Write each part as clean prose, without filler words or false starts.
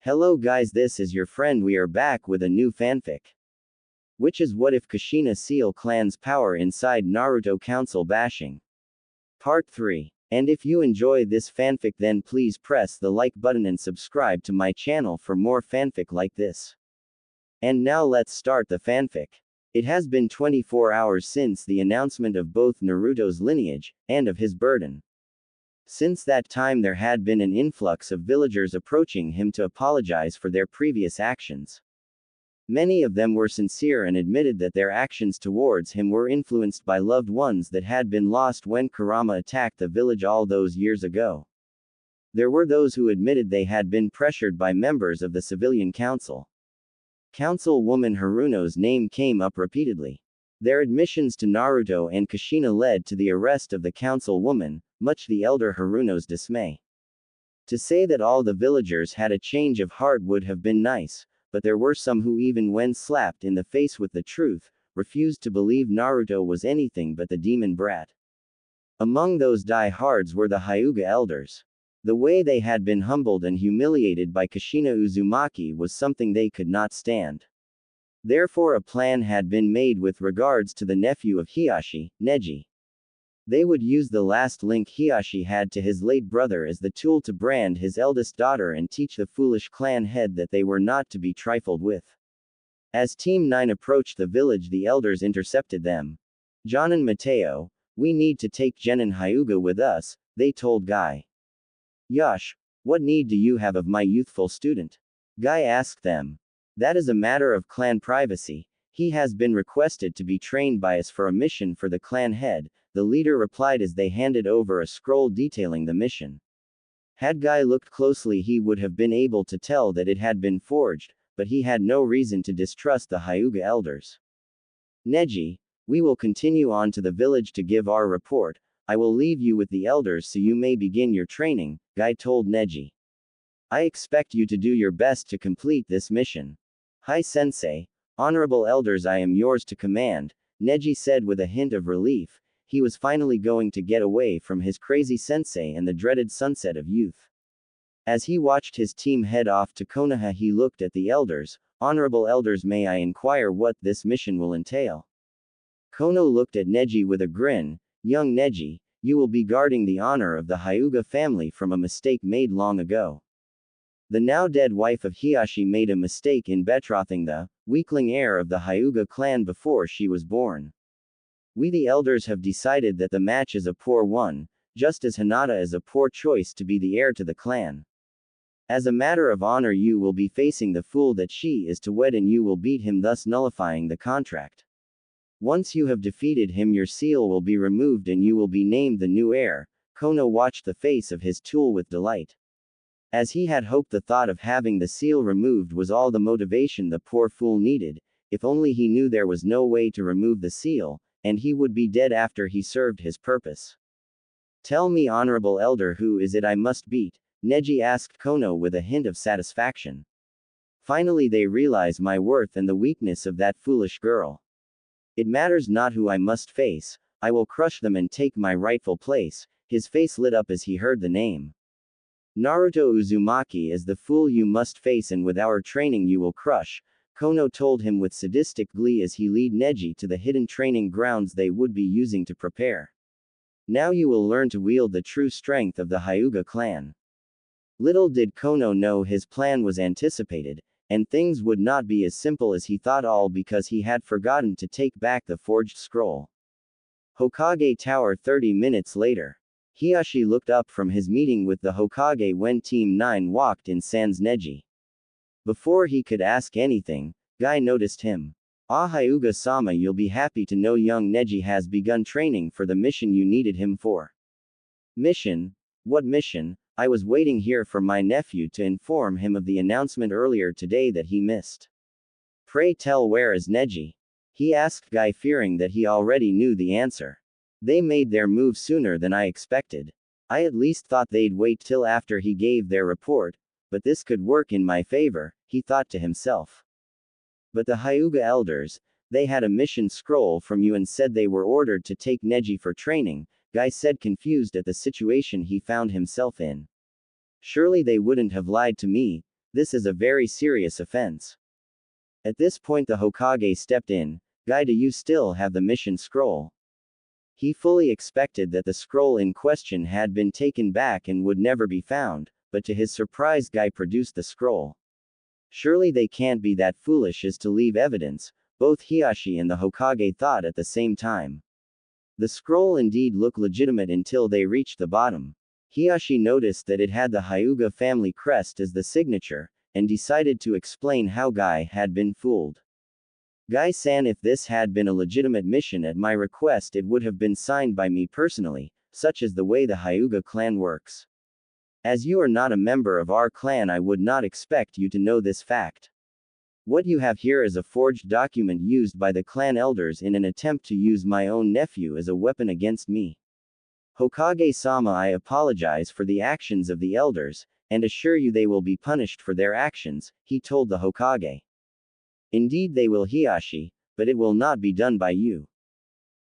Hello guys, this is your friend. We are back with a new fanfic. Which is what if Kushina seal clan's power inside Naruto council bashing. Part 3. And if you enjoy this fanfic then please press the like button and subscribe to my channel for more fanfic like this. And now let's start the fanfic. It has been 24 hours since the announcement of both Naruto's lineage, and of his burden. Since that time there had been an influx of villagers approaching him to apologize for their previous actions. Many of them were sincere and admitted that their actions towards him were influenced by loved ones that had been lost when Kurama attacked the village all those years ago. There were those who admitted they had been pressured by members of the civilian council. Councilwoman Haruno's name came up repeatedly. Their admissions to Naruto and Kushina led to the arrest of the councilwoman, much the elder Haruno's dismay. To say that all the villagers had a change of heart would have been nice, but there were some who even when slapped in the face with the truth, refused to believe Naruto was anything but the demon brat. Among those die-hards were the Hyuga elders. The way they had been humbled and humiliated by Kushina Uzumaki was something they could not stand. Therefore a plan had been made with regards to the nephew of Hiyashi, Neji. They would use the last link Hiyashi had to his late brother as the tool to brand his eldest daughter and teach the foolish clan head that they were not to be trifled with. As Team 9 approached the village the elders intercepted them. John and Mateo, we need to take Jen and Hyuga with us, they told Guy. Yash, what need do you have of my youthful student? Guy asked them. That is a matter of clan privacy. He has been requested to be trained by us for a mission for the clan head, the leader replied as they handed over a scroll detailing the mission. Had Guy looked closely he would have been able to tell that it had been forged, but he had no reason to distrust the Hyuga elders. Neji, we will continue on to the village to give our report. I will leave you with the elders so you may begin your training, Guy told Neji. I expect you to do your best to complete this mission. Hi sensei, honorable elders, I am yours to command, Neji said with a hint of relief. He was finally going to get away from his crazy sensei and the dreaded sunset of youth. As he watched his team head off to Konoha he looked at the elders. Honorable elders, may I inquire what this mission will entail? Kono looked at Neji with a grin. Young Neji, you will be guarding the honor of the Hyuga family from a mistake made long ago. The now dead wife of Hiyashi made a mistake in betrothing the weakling heir of the Hyuga clan before she was born. We the elders have decided that the match is a poor one, just as Hinata is a poor choice to be the heir to the clan. As a matter of honor you will be facing the fool that she is to wed and you will beat him, thus nullifying the contract. Once you have defeated him your seal will be removed and you will be named the new heir. Kono watched the face of his tool with delight. As he had hoped, the thought of having the seal removed was all the motivation the poor fool needed. If only he knew there was no way to remove the seal, and he would be dead after he served his purpose. Tell me, honorable elder, who is it I must beat? Neji asked Kono with a hint of satisfaction. Finally they realize my worth and the weakness of that foolish girl. It matters not who I must face, I will crush them and take my rightful place. His face lit up as he heard the name. Naruto Uzumaki is the fool you must face and with our training you will crush, Kono told him with sadistic glee as he led Neji to the hidden training grounds they would be using to prepare. Now you will learn to wield the true strength of the Hyuga clan. Little did Kono know his plan was anticipated, and things would not be as simple as he thought, all because he had forgotten to take back the forged scroll. Hokage Tower 30 minutes later. Hiyashi looked up from his meeting with the Hokage when Team 9 walked in sans Neji. Before he could ask anything, Guy noticed him. Ah, Hyuga-sama, you'll be happy to know young Neji has begun training for the mission you needed him for. Mission? What mission? I was waiting here for my nephew to inform him of the announcement earlier today that he missed. Pray tell, where is Neji? He asked Guy, fearing that he already knew the answer. They made their move sooner than I expected. I at least thought they'd wait till after he gave their report, but this could work in my favor, he thought to himself. But the Hyuga elders, they had a mission scroll from you and said they were ordered to take Neji for training, Guy said, confused at the situation he found himself in. Surely they wouldn't have lied to me. This is a very serious offense. At this point the Hokage stepped in. Guy, do you still have the mission scroll? He fully expected that the scroll in question had been taken back and would never be found, but to his surprise Guy produced the scroll. Surely they can't be that foolish as to leave evidence, both Hiyashi and the Hokage thought at the same time. The scroll indeed looked legitimate until they reached the bottom. Hiyashi noticed that it had the Hyuga family crest as the signature, and decided to explain how Guy had been fooled. Guy-san, if this had been a legitimate mission at my request it would have been signed by me personally, such is the way the Hyuga clan works. As you are not a member of our clan I would not expect you to know this fact. What you have here is a forged document used by the clan elders in an attempt to use my own nephew as a weapon against me. Hokage-sama, I apologize for the actions of the elders, and assure you they will be punished for their actions, he told the Hokage. Indeed they will, Hiyashi, but it will not be done by you.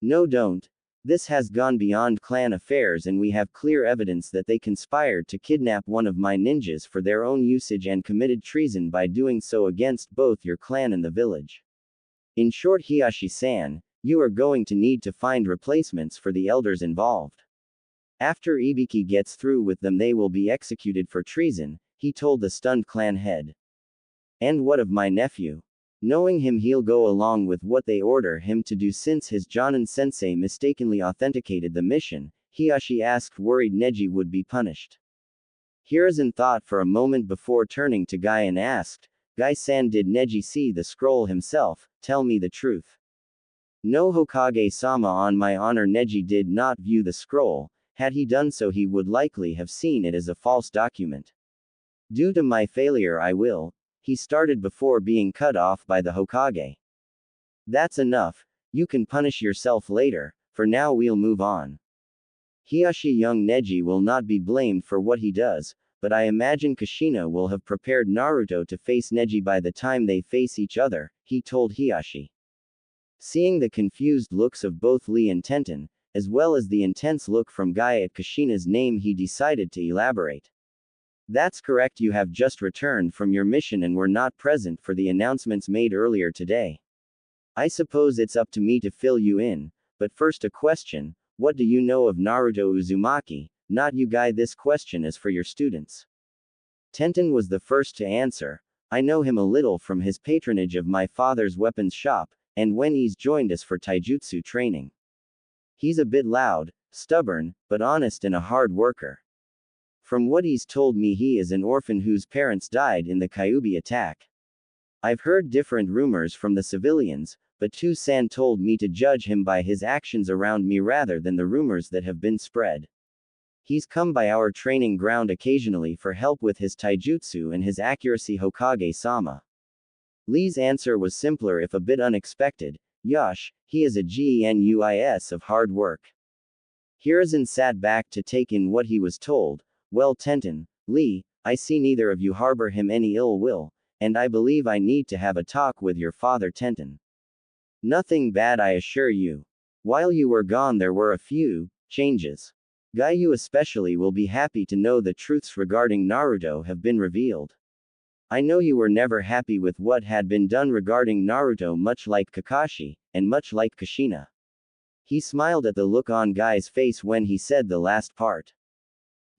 No, don't. This has gone beyond clan affairs and we have clear evidence that they conspired to kidnap one of my ninjas for their own usage and committed treason by doing so against both your clan and the village. In short, Hiyashi-san, you are going to need to find replacements for the elders involved. After Ibiki gets through with them they will be executed for treason, he told the stunned clan head. And what of my nephew? Knowing him he'll go along with what they order him to do since his Jonin-sensei mistakenly authenticated the mission, Hiyashi asked, worried Neji would be punished. Hiruzen thought for a moment before turning to Guy and asked, Guy-san, did Neji see the scroll himself? Tell me the truth. No, Hokage-sama, on my honor Neji did not view the scroll. Had he done so he would likely have seen it as a false document. Due to my failure I will. He started before being cut off by the Hokage. That's enough, you can punish yourself later, for now we'll move on. Hiyashi, young Neji will not be blamed for what he does, but I imagine Kushina will have prepared Naruto to face Neji by the time they face each other, he told Hiyashi. Seeing the confused looks of both Lee and Tenten, as well as the intense look from Guy at Kushina's name, he decided to elaborate. That's correct, you have just returned from your mission and were not present for the announcements made earlier today. I suppose it's up to me to fill you in, but first a question, what do you know of Naruto Uzumaki? Not you, Guy, this question is for your students. Tenten was the first to answer. I know him a little from his patronage of my father's weapons shop, and when he's joined us for taijutsu training. He's a bit loud, stubborn, but honest and a hard worker. From what he's told me he is an orphan whose parents died in the Kyubi attack. I've heard different rumors from the civilians, but Tu-san told me to judge him by his actions around me rather than the rumors that have been spread. He's come by our training ground occasionally for help with his taijutsu and his accuracy, Hokage-sama. Lee's answer was simpler if a bit unexpected. Yosh, he is a genuis of hard work. Hiruzen sat back to take in what he was told. Well, Tenten, Lee, I see neither of you harbor him any ill will, and I believe I need to have a talk with your father, Tenten. Nothing bad, I assure you. While you were gone there were a few changes. Guy, you especially will be happy to know the truths regarding Naruto have been revealed. I know you were never happy with what had been done regarding Naruto, much like Kakashi, and much like Kushina. He smiled at the look on Guy's face when he said the last part.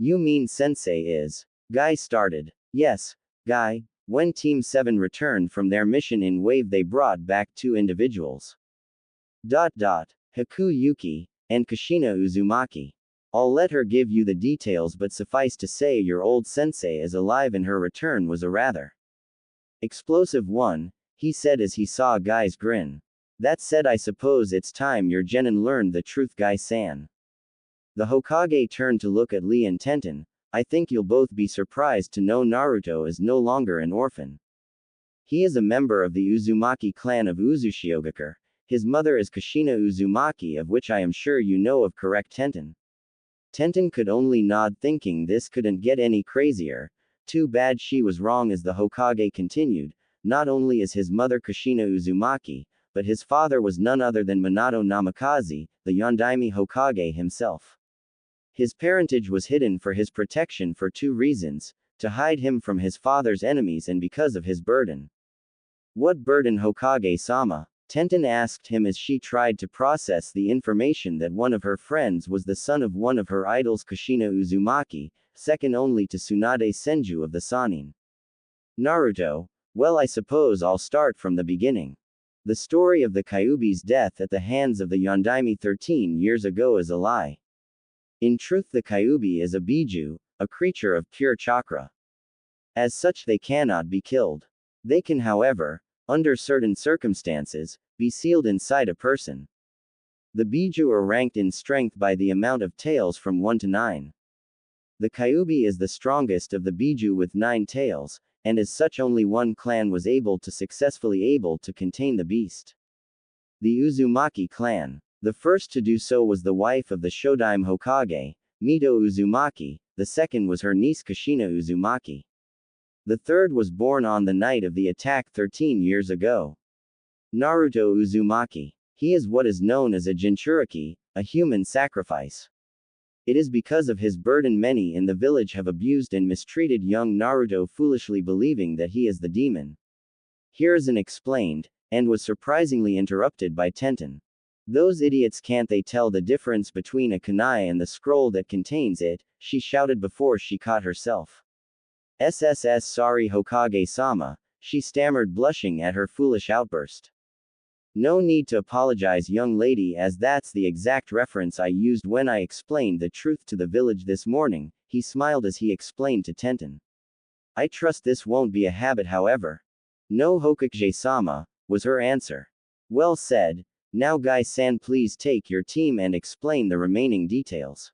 You mean Sensei is? Guy started. Yes, Guy. When Team 7 returned from their mission in Wave they brought back 2 individuals. Haku Yuki, and Kushina Uzumaki. I'll let her give you the details, but suffice to say your old sensei is alive and her return was a rather explosive one, he said as he saw Guy's grin. That said, I suppose it's time your genin learned the truth, Guy-san. The Hokage turned to look at Lee and Tenten. I think you'll both be surprised to know Naruto is no longer an orphan. He is a member of the Uzumaki clan of Uzushiogakure. His mother is Kushina Uzumaki, of which I am sure you know of, correct, Tenten? Tenten could only nod, thinking this couldn't get any crazier. Too bad she was wrong, as the Hokage continued. Not only is his mother Kushina Uzumaki, but his father was none other than Minato Namikaze, the Yondaime Hokage himself. His parentage was hidden for his protection for 2 reasons. to hide him from his father's enemies and because of his burden. What burden, Hokage-sama? Tenten asked him as she tried to process the information that one of her friends was the son of one of her idols, Kushina Uzumaki, second only to Tsunade Senju of the Sanin. Naruto, well, I suppose I'll start from the beginning. The story of the Kyuubi's death at the hands of the Yondaime 13 years ago is a lie. In truth, the Kyuubi is a biju, a creature of pure chakra. As such, they cannot be killed. They can, however, under certain circumstances, be sealed inside a person. The biju are ranked in strength by the amount of tails from 1 to 9. The Kyuubi is the strongest of the biju with 9 tails, and as such only one clan was successfully able to contain the beast. The Uzumaki clan. The first to do so was the wife of the Showdown Hokage, Mito Uzumaki, the second was her niece Kushina Uzumaki. The third was born on the night of the attack 13 years ago. Naruto Uzumaki. He is what is known as a Jinchuriki, a human sacrifice. It is because of his burden many in the village have abused and mistreated young Naruto, foolishly believing that he is the demon. Hiruzen explained, and was surprisingly interrupted by Tenten. Those idiots, can't they tell the difference between a kunai and the scroll that contains it? She shouted before she caught herself. SSS, sorry Hokage-sama, she stammered, blushing at her foolish outburst. No need to apologize, young lady, as that's the exact reference I used when I explained the truth to the village this morning, he smiled as he explained to Tenten. I trust this won't be a habit, however. No, Hokage-sama, was her answer. Well said. Now Guy-san, please take your team and explain the remaining details.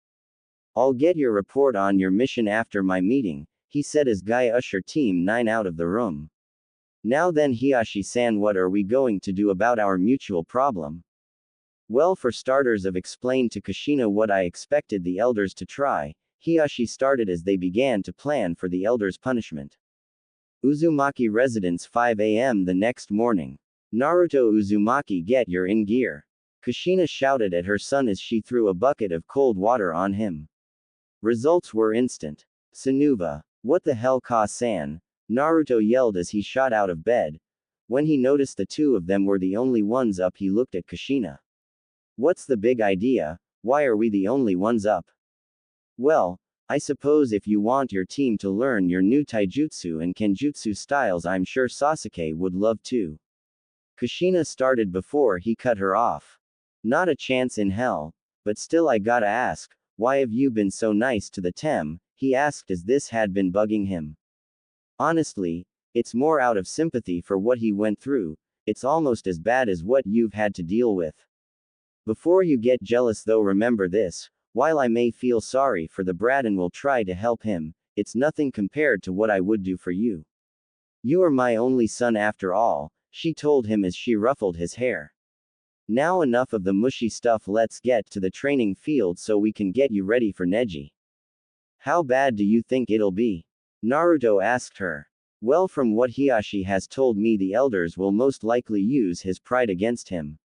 I'll get your report on your mission after my meeting, he said as Guy ushered Team 9 out of the room. Now then, Hiyashi-san, what are we going to do about our mutual problem? Well, for starters, I've explained to Kushina what I expected the elders to try. Hiyashi started as they began to plan for the elders' punishment. Uzumaki residence, 5 a.m. the next morning. Naruto Uzumaki, get your in gear. Kushina shouted at her son as she threw a bucket of cold water on him. Results were instant. Sanuva. What the hell, Ka-san? Naruto yelled as he shot out of bed. When he noticed the two of them were the only ones up, he looked at Kushina. What's the big idea? Why are we the only ones up? Well, I suppose if you want your team to learn your new taijutsu and kenjutsu styles, I'm sure Sasuke would love to. Kushina started before he cut her off. Not a chance in hell, but still I gotta ask, why have you been so nice to the Tem? He asked as this had been bugging him. Honestly, it's more out of sympathy for what he went through. It's almost as bad as what you've had to deal with. Before you get jealous though, remember this, while I may feel sorry for the brat and will try to help him, it's nothing compared to what I would do for you. You are my only son after all, she told him as she ruffled his hair. Now enough of the mushy stuff, let's get to the training field so we can get you ready for Neji. How bad do you think it'll be? Naruto asked her. Well, from what Hiyashi has told me, the elders will most likely use his pride against him.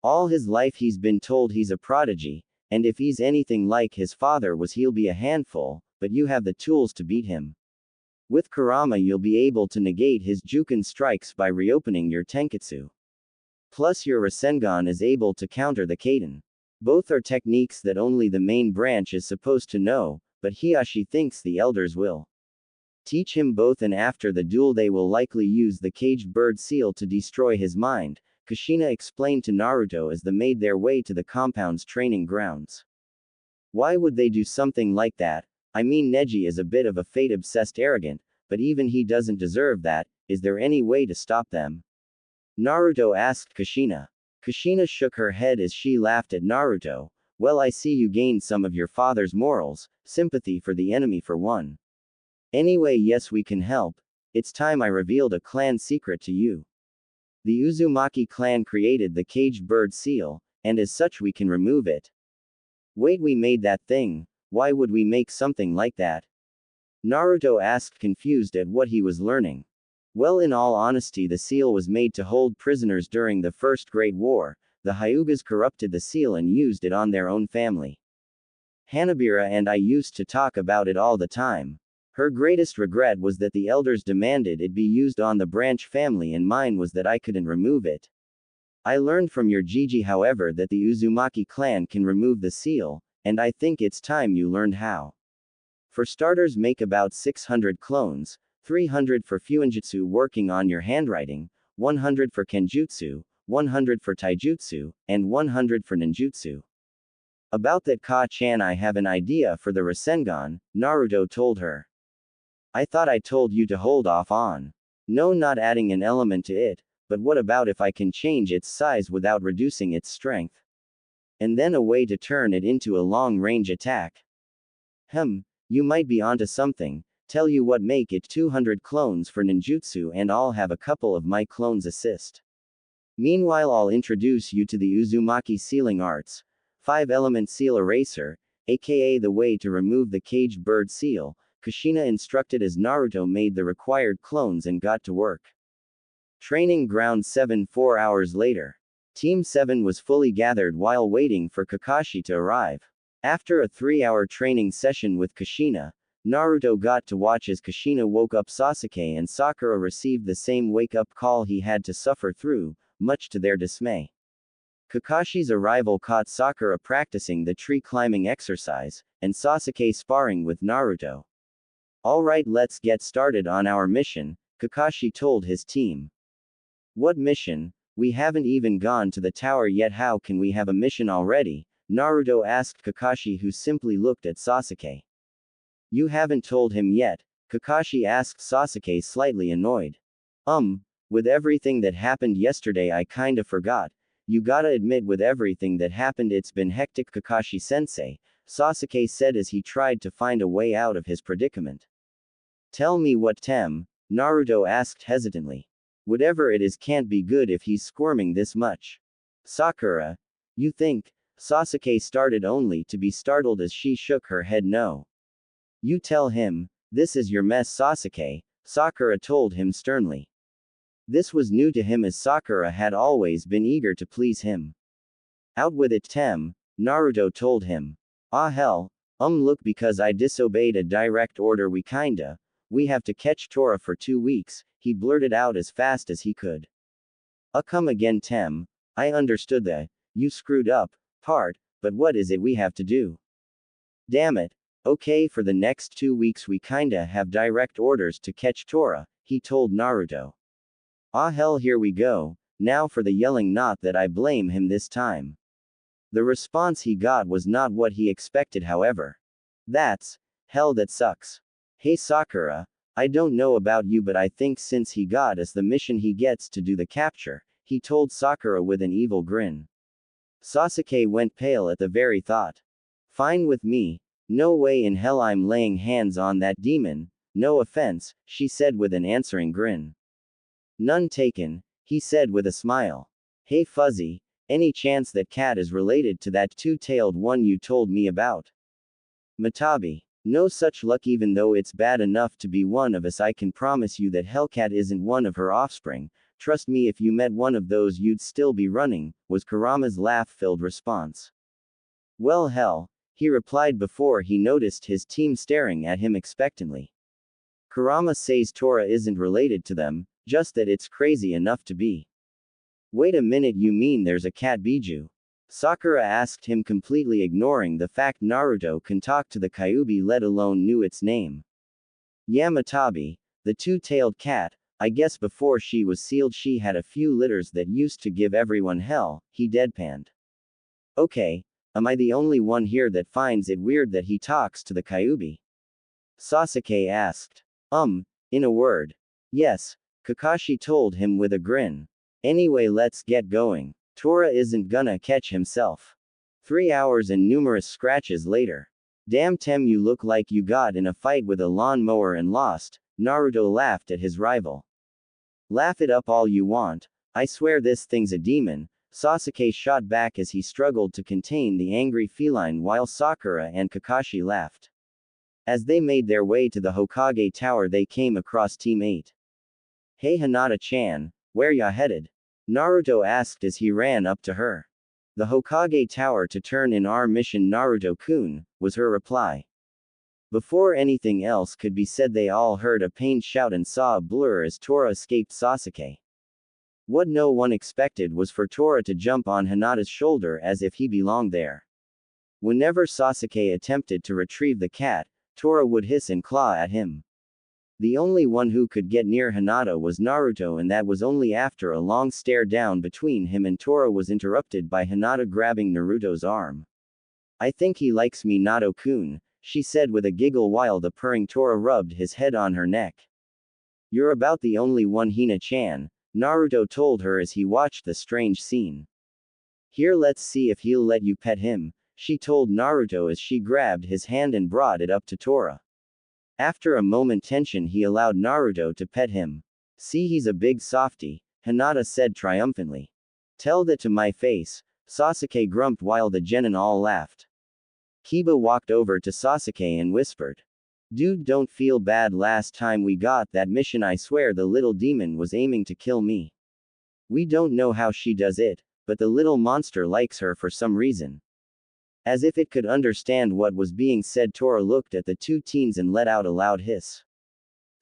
All his life he's been told he's a prodigy, and if he's anything like his father was, he'll be a handful, but you have the tools to beat him. With Kurama you'll be able to negate his Juken strikes by reopening your Tenketsu. Plus your Rasengan is able to counter the Kaden. Both are techniques that only the main branch is supposed to know, but Hiyashi thinks the elders will teach him both, and after the duel they will likely use the caged bird seal to destroy his mind, Kushina explained to Naruto as they made their way to the compound's training grounds. Why would they do something like that? I mean, Neji is a bit of a fate-obsessed arrogant, but even he doesn't deserve that. Is there any way to stop them? Naruto asked Kushina. Kushina shook her head as she laughed at Naruto. Well, I see you gained some of your father's morals, sympathy for the enemy for one. Anyway, yes, we can help. It's time I revealed a clan secret to you. The Uzumaki clan created the caged bird seal, and as such we can remove it. Wait, we made that thing? Why would we make something like that? Naruto asked, confused at what he was learning. Well, in all honesty, the seal was made to hold prisoners during the First Great War. The Hyugas corrupted the seal and used it on their own family. Hanabira and I used to talk about it all the time. Her greatest regret was that the elders demanded it be used on the branch family, and mine was that I couldn't remove it. I learned from your Gigi, however, that the Uzumaki clan can remove the seal, and I think it's time you learned how. For starters, make about 600 clones, 300 for fuinjutsu working on your handwriting, 100 for kenjutsu, 100 for taijutsu, and 100 for ninjutsu. About that, Ka-chan, I have an idea for the Rasengan, Naruto told her. I thought I told you to hold off on. No, not adding an element to it, but what about if I can change its size without reducing its strength? And then a way to turn it into a long-range attack. You might be onto something. Tell you what, make it 200 clones for ninjutsu and I'll have a couple of my clones assist. Meanwhile, I'll introduce you to the Uzumaki sealing arts. 5-element seal eraser, aka the way to remove the caged bird seal. Kushina instructed as Naruto made the required clones and got to work. Training ground 7. 4 hours later. Team 7 was fully gathered while waiting for Kakashi to arrive. After a 3-hour training session with Kushina, Naruto got to watch as Kushina woke up Sasuke and Sakura received the same wake-up call he had to suffer through, much to their dismay. Kakashi's arrival caught Sakura practicing the tree climbing exercise, and Sasuke sparring with Naruto. Alright, let's get started on our mission, Kakashi told his team. What mission? We haven't even gone to the tower yet. How can we have a mission already? Naruto asked Kakashi, who simply looked at Sasuke. You haven't told him yet? Kakashi asked Sasuke, slightly annoyed. With everything that happened yesterday I kinda forgot. You gotta admit, with everything that happened it's been hectic, Kakashi-sensei, Sasuke said as he tried to find a way out of his predicament. Tell me what Naruto asked hesitantly. Whatever it is can't be good if he's squirming this much. Sakura, you think? Sasuke started, only to be startled as she shook her head. No. You tell him. This is your mess, Sasuke, Sakura told him sternly. This was new to him as Sakura had always been eager to please him. Out with it, Naruto told him. Ah hell, look, because I disobeyed a direct order we have to catch Tora for 2 weeks, he blurted out as fast as he could. Come again, I understood the, you screwed up, part, but what is it we have to do? Damn it. Okay, for the next 2 weeks we kinda have direct orders to catch Tora, he told Naruto. Ah hell, here we go, now for the yelling, not that I blame him this time. The response he got was not what he expected, however. That's, hell, that sucks. Hey Sakura, I don't know about you, but I think since he got us the mission he gets to do the capture, he told Sakura with an evil grin. Sasuke went pale at the very thought. Fine with me. No way in hell I'm laying hands on that demon, no offense, she said with an answering grin. None taken, he said with a smile. Hey Fuzzy, any chance that cat is related to that two-tailed one you told me about? Matabi, no such luck. Even though it's bad enough to be one of us, I can promise you that Hellcat isn't one of her offspring. Trust me, if you met one of those you'd still be running, was Kurama's laugh-filled response. Well hell, he replied before he noticed his team staring at him expectantly. Kurama says Tora isn't related to them, just that it's crazy enough to be. Wait a minute, you mean there's a cat Biju? Sakura asked him, completely ignoring the fact Naruto can talk to the Kyuubi, let alone knew its name. Yeah, Matabi, the two-tailed cat. I guess before she was sealed she had a few litters that used to give everyone hell, he deadpanned. Okay, am I the only one here that finds it weird that he talks to the Kyuubi? Sasuke asked. In a word. Yes, Kakashi told him with a grin. Anyway, let's get going. Tora isn't gonna catch himself. 3 hours and numerous scratches later. Damn, you look like you got in a fight with a lawnmower and lost, Naruto laughed at his rival. Laugh it up all you want, I swear this thing's a demon, Sasuke shot back as he struggled to contain the angry feline while Sakura and Kakashi laughed. As they made their way to the Hokage Tower they came across Team 8. Hey Hinata-chan, where ya headed? Naruto asked as he ran up to her. The Hokage Tower to turn in our mission, Naruto-kun, was her reply. Before anything else could be said, they all heard a pained shout and saw a blur as Tora escaped Sasuke. What no one expected was for Tora to jump on Hinata's shoulder as if he belonged there. Whenever Sasuke attempted to retrieve the cat, Tora would hiss and claw at him. The only one who could get near Hinata was Naruto, and that was only after a long stare down between him and Tora was interrupted by Hinata grabbing Naruto's arm. "I think he likes me, Nato-kun," she said with a giggle while the purring Tora rubbed his head on her neck. "You're about the only one, Hina-chan," Naruto told her as he watched the strange scene. "Here, let's see if he'll let you pet him," she told Naruto as she grabbed his hand and brought it up to Tora. After a moment tension, he allowed Naruto to pet him. "See, he's a big softy," Hinata said triumphantly. "Tell that to my face," Sasuke grumped while the genin all laughed. Kiba walked over to Sasuke and whispered, "Dude, don't feel bad. Last time we got that mission, I swear the little demon was aiming to kill me. We don't know how she does it, but the little monster likes her for some reason." As if it could understand what was being said, Tora looked at the two teens and let out a loud hiss.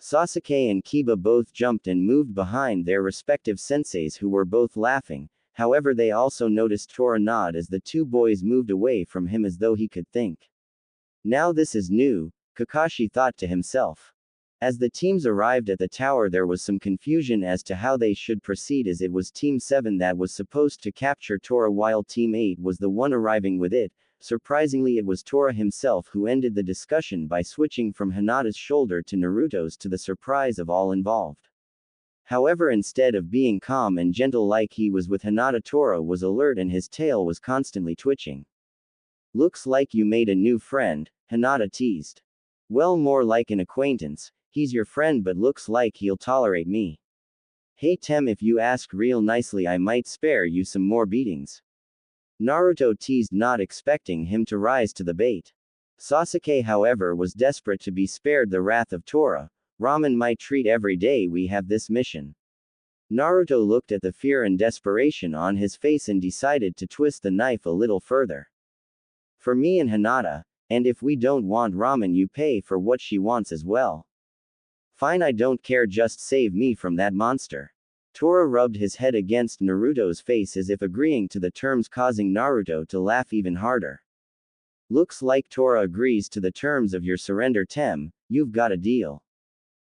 Sasuke and Kiba both jumped and moved behind their respective senseis who were both laughing. However, they also noticed Tora nod as the two boys moved away from him as though he could think. Now this is new, Kakashi thought to himself. As the teams arrived at the tower, there was some confusion as to how they should proceed, as it was Team 7 that was supposed to capture Tora while Team 8 was the one arriving with it. Surprisingly, it was Tora himself who ended the discussion by switching from Hinata's shoulder to Naruto's, to the surprise of all involved. However, instead of being calm and gentle like he was with Hinata, Tora was alert and his tail was constantly twitching. "Looks like you made a new friend," Hinata teased. "Well, more like an acquaintance. He's your friend but looks like he'll tolerate me. Hey Tem, if you ask real nicely I might spare you some more beatings," Naruto teased, not expecting him to rise to the bait. Sasuke, however, was desperate to be spared the wrath of Tora. "Ramen my treat every day we have this mission." Naruto looked at the fear and desperation on his face and decided to twist the knife a little further. "For me and Hinata, and if we don't want ramen you pay for what she wants as well." "Fine, I don't care, just save me from that monster." Tora rubbed his head against Naruto's face as if agreeing to the terms, causing Naruto to laugh even harder. "Looks like Tora agrees to the terms of your surrender, Tem. You've got a deal.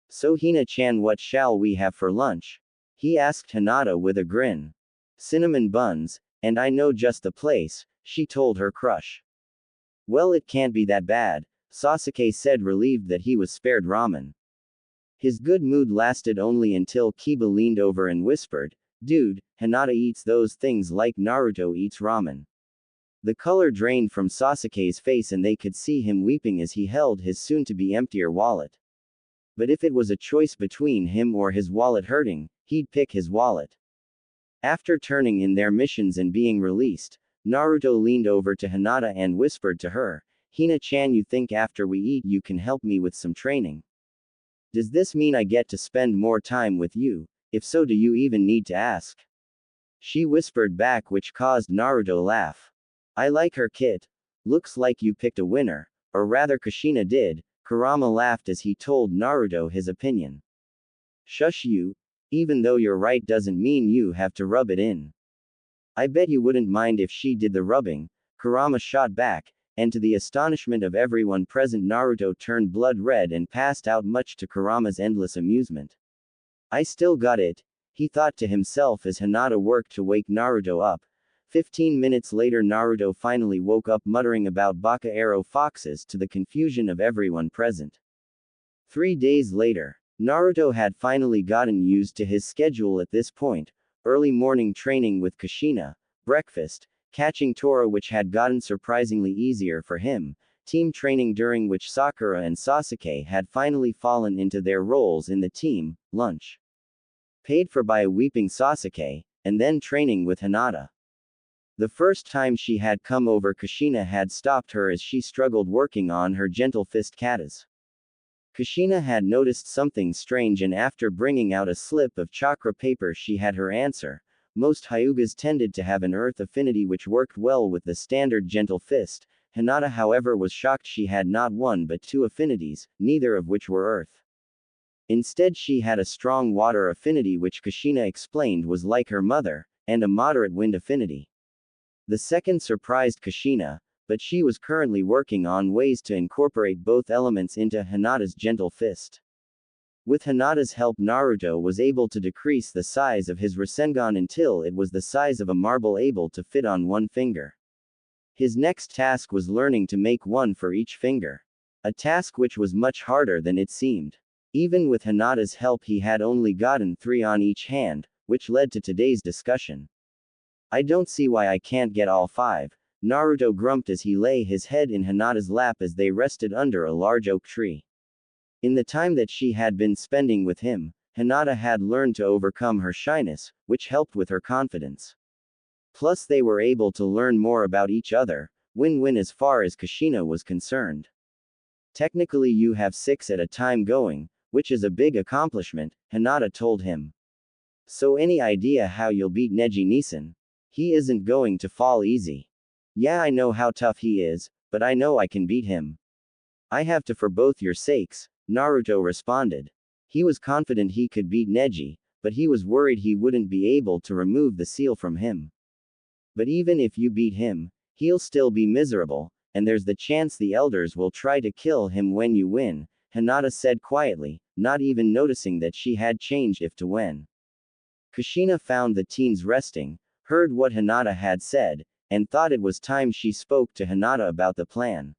So Hina-chan, what shall we have for lunch?" he asked Hinata with a grin. "Cinnamon buns, and I know just the place," she told her crush. "Well, it can't be that bad," Sasuke said, relieved that he was spared ramen. His good mood lasted only until Kiba leaned over and whispered, "Dude, Hinata eats those things like Naruto eats ramen." The color drained from Sasuke's face and they could see him weeping as he held his soon-to-be emptier wallet. But if it was a choice between him or his wallet hurting, he'd pick his wallet. After turning in their missions and being released, Naruto leaned over to Hinata and whispered to her, "Hina-chan, you think after we eat you can help me with some training? Does this mean I get to spend more time with you? If so, do you even need to ask?" She whispered back, which caused Naruto to laugh. "I like her kit. Looks like you picked a winner, or rather Kushina did." Kurama laughed as he told Naruto his opinion. "Shush you. Even though you're right doesn't mean you have to rub it in. I bet you wouldn't mind if she did the rubbing," Kurama shot back, and to the astonishment of everyone present, Naruto turned blood red and passed out, much to Kurama's endless amusement. "I still got it," he thought to himself as Hinata worked to wake Naruto up. 15 minutes later, Naruto finally woke up, muttering about Baka Arrow foxes to the confusion of everyone present. 3 days later, Naruto had finally gotten used to his schedule at this point: early morning training with Kushina, breakfast, catching Tora, which had gotten surprisingly easier for him, team training during which Sakura and Sasuke had finally fallen into their roles in the team, lunch paid for by a weeping Sasuke, and then training with Hinata. The first time she had come over, Kushina had stopped her as she struggled working on her gentle fist katas. Kushina had noticed something strange, and after bringing out a slip of chakra paper she had her answer. Most Hyugas tended to have an earth affinity which worked well with the standard gentle fist, Hinata however was shocked she had not one but two affinities, neither of which were earth. Instead she had a strong water affinity which Kushina explained was like her mother, and a moderate wind affinity. The second surprised Kushina, but she was currently working on ways to incorporate both elements into Hinata's gentle fist. With Hinata's help Naruto was able to decrease the size of his Rasengan until it was the size of a marble able to fit on one finger. His next task was learning to make one for each finger. A task which was much harder than it seemed. Even with Hinata's help he had only gotten 3 on each hand, which led to today's discussion. I don't see why I can't get all 5, Naruto grumped as he lay his head in Hinata's lap as they rested under a large oak tree. In the time that she had been spending with him, Hinata had learned to overcome her shyness, which helped with her confidence. Plus they were able to learn more about each other, win-win as far as Kushina was concerned. Technically you have 6 at a time going, which is a big accomplishment, Hinata told him. So any idea how you'll beat Neji-Nisan? He isn't going to fall easy. Yeah, I know how tough he is, but I know I can beat him. I have to for both your sakes, Naruto responded. He was confident he could beat Neji, but he was worried he wouldn't be able to remove the seal from him. But even if you beat him, he'll still be miserable, and there's the chance the elders will try to kill him when you win, Hinata said quietly, not even noticing that she had changed if to when. Kushina found the teens resting, heard what Hinata had said, and thought it was time she spoke to Hinata about the plan.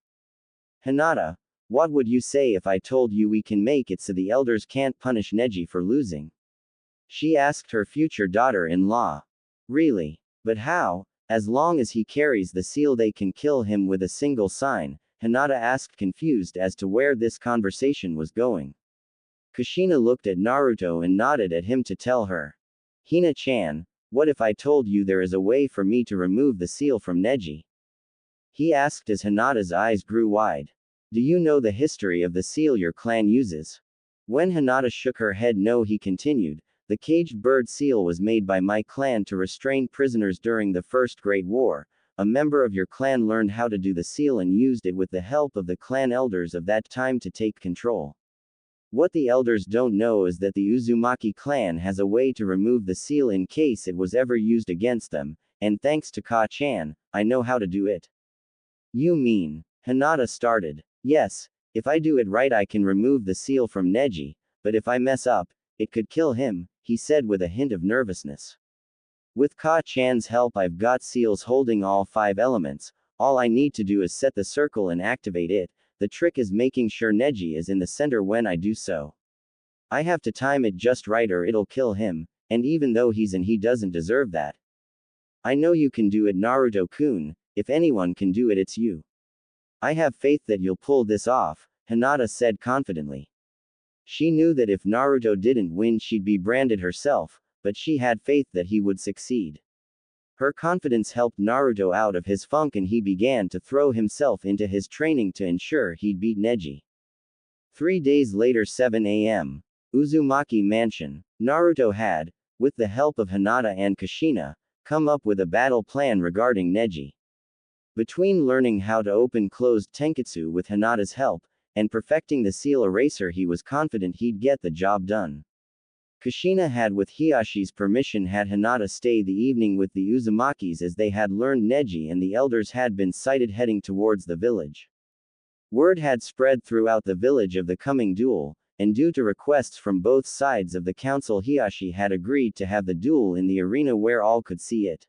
Hinata, what would you say if I told you we can make it so the elders can't punish Neji for losing? She asked her future daughter-in-law. Really? But how? As long as he carries the seal they can kill him with a single sign, Hinata asked confused as to where this conversation was going. Kushina looked at Naruto and nodded at him to tell her. Hina-chan, what if I told you there is a way for me to remove the seal from Neji? He asked as Hinata's eyes grew wide. Do you know the history of the seal your clan uses? When Hinata shook her head no he continued, the caged bird seal was made by my clan to restrain prisoners during the First Great War. A member of your clan learned how to do the seal and used it with the help of the clan elders of that time to take control. What the elders don't know is that the Uzumaki clan has a way to remove the seal in case it was ever used against them, and thanks to Ka-chan, I know how to do it. You mean? Hinata started. Yes, if I do it right I can remove the seal from Neji, but if I mess up, it could kill him, he said with a hint of nervousness. With Ka-chan's help I've got seals holding all 5 elements, all I need to do is set the circle and activate it, the trick is making sure Neji is in the center when I do so. I have to time it just right or it'll kill him, and even though he's in he doesn't deserve that. I know you can do it Naruto-kun, if anyone can do it it's you. I have faith that you'll pull this off, Hinata said confidently. She knew that if Naruto didn't win she'd be branded herself, but she had faith that he would succeed. Her confidence helped Naruto out of his funk and he began to throw himself into his training to ensure he'd beat Neji. 3 days later 7 a.m. Uzumaki Mansion. Naruto had, with the help of Hinata and Kushina, come up with a battle plan regarding Neji. Between learning how to open closed tenketsu with Hinata's help, and perfecting the seal eraser he was confident he'd get the job done. Kushina had with Hiyashi's permission had Hinata stay the evening with the Uzumakis as they had learned Neji and the elders had been sighted heading towards the village. Word had spread throughout the village of the coming duel, and due to requests from both sides of the council Hiyashi had agreed to have the duel in the arena where all could see it.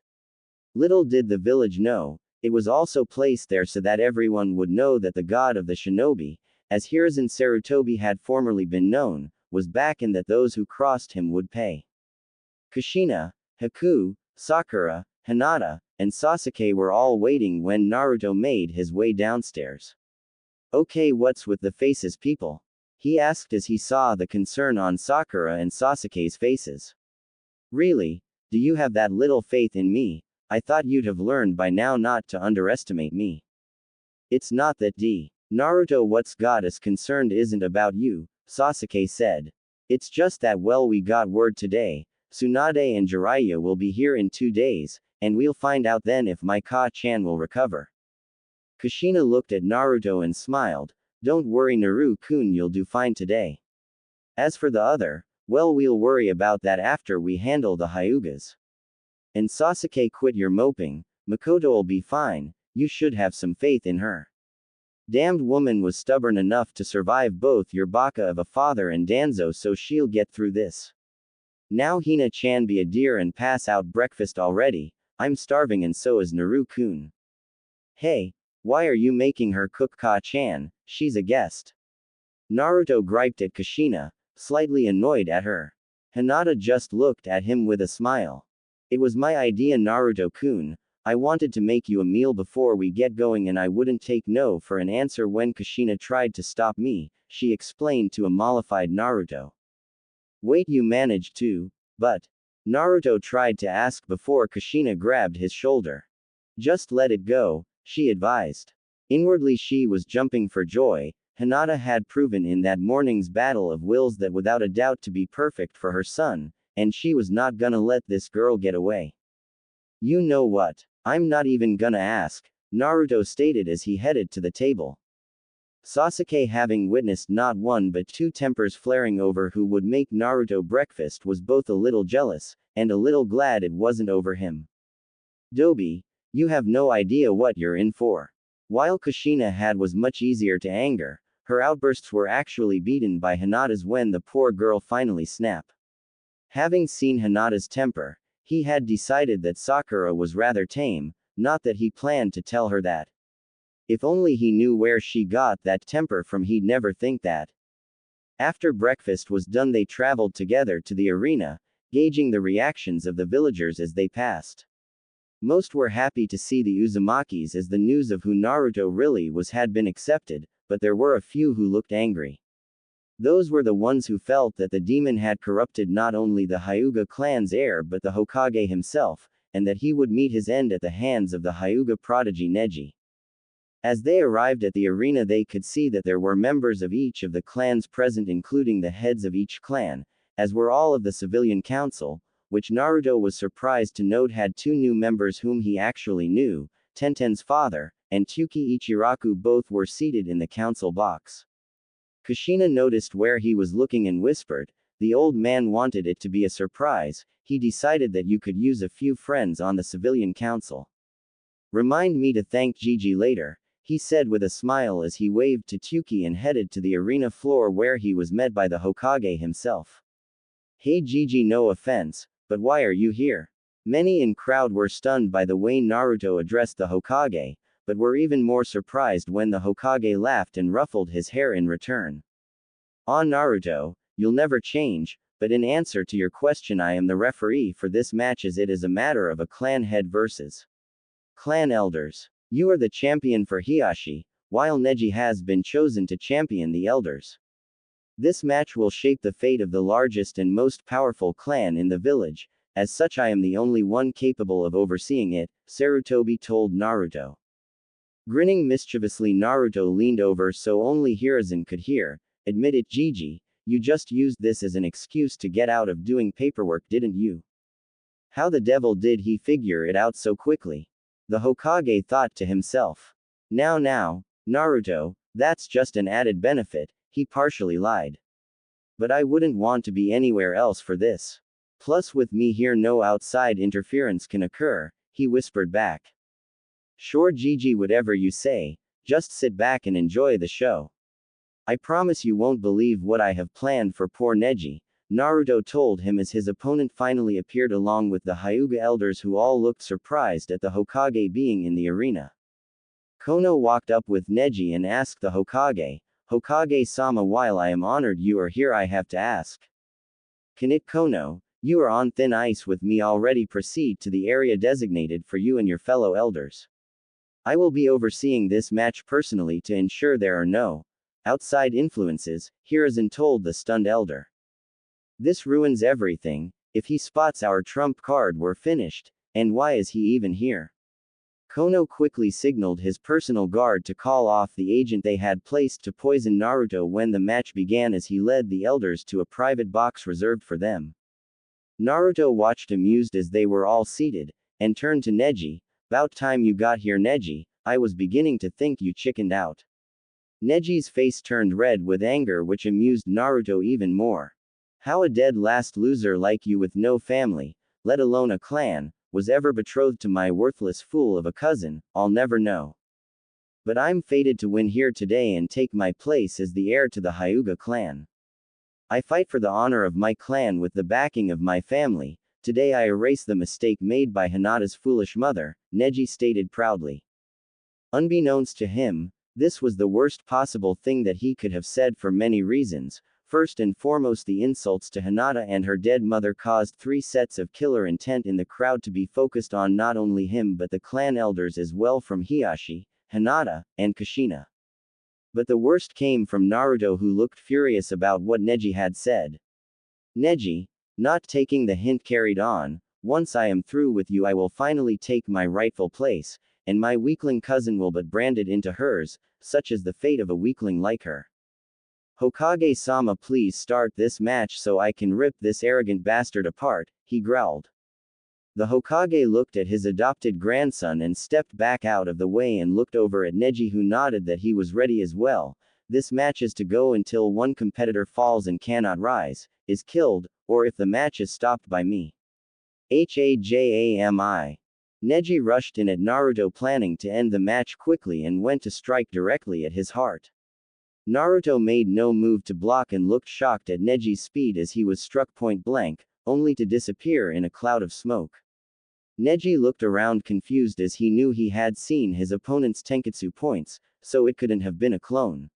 Little did the village know, it was also placed there so that everyone would know that the god of the shinobi, as Hiruzen Sarutobi had formerly been known, was back and that those who crossed him would pay. Kushina, Haku, Sakura, Hinata, and Sasuke were all waiting when Naruto made his way downstairs. Okay, what's with the faces, people? He asked as he saw the concern on Sakura and Sasuke's faces. Really? Do you have that little faith in me? I thought you'd have learned by now not to underestimate me. It's not that Naruto, what's got us concerned isn't about you, Sasuke said. It's just that well we got word today, Tsunade and Jiraiya will be here in 2 days, and we'll find out then if my Ka-chan will recover. Kushina looked at Naruto and smiled. Don't worry Naru-kun, you'll do fine today. As for the other, well, we'll worry about that after we handle the Hyugas. And Sasuke, quit your moping, Makoto'll be fine, you should have some faith in her. Damned woman was stubborn enough to survive both your baka of a father and Danzo, so she'll get through this. Now Hina-chan, be a dear and pass out breakfast already, I'm starving and so is Naru-kun. Hey, why are you making her cook Ka-chan, she's a guest. Naruto griped at Kushina, slightly annoyed at her. Hinata just looked at him with a smile. It was my idea Naruto-kun, I wanted to make you a meal before we get going and I wouldn't take no for an answer when Kushina tried to stop me, she explained to a mollified Naruto. Wait, you managed to? But Naruto tried to ask before Kushina grabbed his shoulder. Just let it go, she advised. Inwardly she was jumping for joy. Hinata had proven in that morning's battle of wills that without a doubt to be perfect for her son, and she was not gonna let this girl get away. You know what? I'm not even gonna ask, Naruto stated as he headed to the table. Sasuke, having witnessed not one but two tempers flaring over who would make Naruto breakfast, was both a little jealous, and a little glad it wasn't over him. Dobi, you have no idea what you're in for. While Kushina was much easier to anger, her outbursts were actually beaten by Hinata's when the poor girl finally snapped. Having seen Hinata's temper, he had decided that Sakura was rather tame, not that he planned to tell her that. If only he knew where she got that temper from, he'd never think that. After breakfast was done, they traveled together to the arena, gauging the reactions of the villagers as they passed. Most were happy to see the Uzumakis as the news of who Naruto really was had been accepted, but there were a few who looked angry. Those were the ones who felt that the demon had corrupted not only the Hyuga clan's heir but the Hokage himself, and that he would meet his end at the hands of the Hyuga prodigy Neji. As they arrived at the arena, they could see that there were members of each of the clans present, including the heads of each clan, as were all of the civilian council, which Naruto was surprised to note had two new members whom he actually knew, Tenten's father, and Tsuki Ichiraku. Both were seated in the council box. Kushina noticed where he was looking and whispered, the old man wanted it to be a surprise, he decided that you could use a few friends on the civilian council. Remind me to thank Gigi later, he said with a smile as he waved to Tsuki and headed to the arena floor where he was met by the Hokage himself. Hey Gigi, no offense, but why are you here? Many in crowd were stunned by the way Naruto addressed the Hokage, but were even more surprised when the Hokage laughed and ruffled his hair in return. Ah Naruto, you'll never change, but in answer to your question, I am the referee for this match as it is a matter of a clan head versus clan elders. You are the champion for Hiashi, while Neji has been chosen to champion the elders. This match will shape the fate of the largest and most powerful clan in the village, as such I am the only one capable of overseeing it, Sarutobi told Naruto. Grinning mischievously, Naruto leaned over so only Hiruzen could hear, admitted, Gigi, you just used this as an excuse to get out of doing paperwork, didn't you? How the devil did he figure it out so quickly? The Hokage thought to himself. Now, Naruto, that's just an added benefit, he partially lied. But I wouldn't want to be anywhere else for this. Plus with me here no outside interference can occur, he whispered back. Sure Gigi, whatever you say, just sit back and enjoy the show. I promise you won't believe what I have planned for poor Neji, Naruto told him as his opponent finally appeared along with the Hyuga elders who all looked surprised at the Hokage being in the arena. Kono walked up with Neji and asked the Hokage, Hokage-sama, while I am honored you are here, I have to ask. Can it, Kono? You are on thin ice with me already. Proceed to the area designated for you and your fellow elders. I will be overseeing this match personally to ensure there are no outside influences, Hiruzen told the stunned elder. This ruins everything. If he spots our trump card, we're finished. And why is he even here? Kono quickly signaled his personal guard to call off the agent they had placed to poison Naruto when the match began as he led the elders to a private box reserved for them. Naruto watched amused as they were all seated, and turned to Neji. About time you got here Neji, I was beginning to think you chickened out. Neji's face turned red with anger, which amused Naruto even more. How a dead last loser like you with no family, let alone a clan, was ever betrothed to my worthless fool of a cousin, I'll never know. But I'm fated to win here today and take my place as the heir to the Hyuga clan. I fight for the honor of my clan with the backing of my family. Today I erase the mistake made by Hinata's foolish mother, Neji stated proudly. Unbeknownst to him, this was the worst possible thing that he could have said for many reasons. First and foremost, the insults to Hinata and her dead mother caused 3 sets of killer intent in the crowd to be focused on not only him but the clan elders as well, from Hiashi, Hinata, and Kushina. But the worst came from Naruto, who looked furious about what Neji had said. Neji, not taking the hint, carried on, once I am through with you I will finally take my rightful place, and my weakling cousin will but brand it into hers, such is the fate of a weakling like her. Hokage-sama, please start this match so I can rip this arrogant bastard apart, he growled. The Hokage looked at his adopted grandson and stepped back out of the way and looked over at Neji, who nodded that he was ready as well. This match is to go until one competitor falls and cannot rise, is killed, or if the match is stopped by me. Hajami. Neji rushed in at Naruto, planning to end the match quickly, and went to strike directly at his heart. Naruto made no move to block and looked shocked at Neji's speed as he was struck point blank, only to disappear in a cloud of smoke. Neji looked around confused as he knew he had seen his opponent's tenketsu points, so it couldn't have been a clone.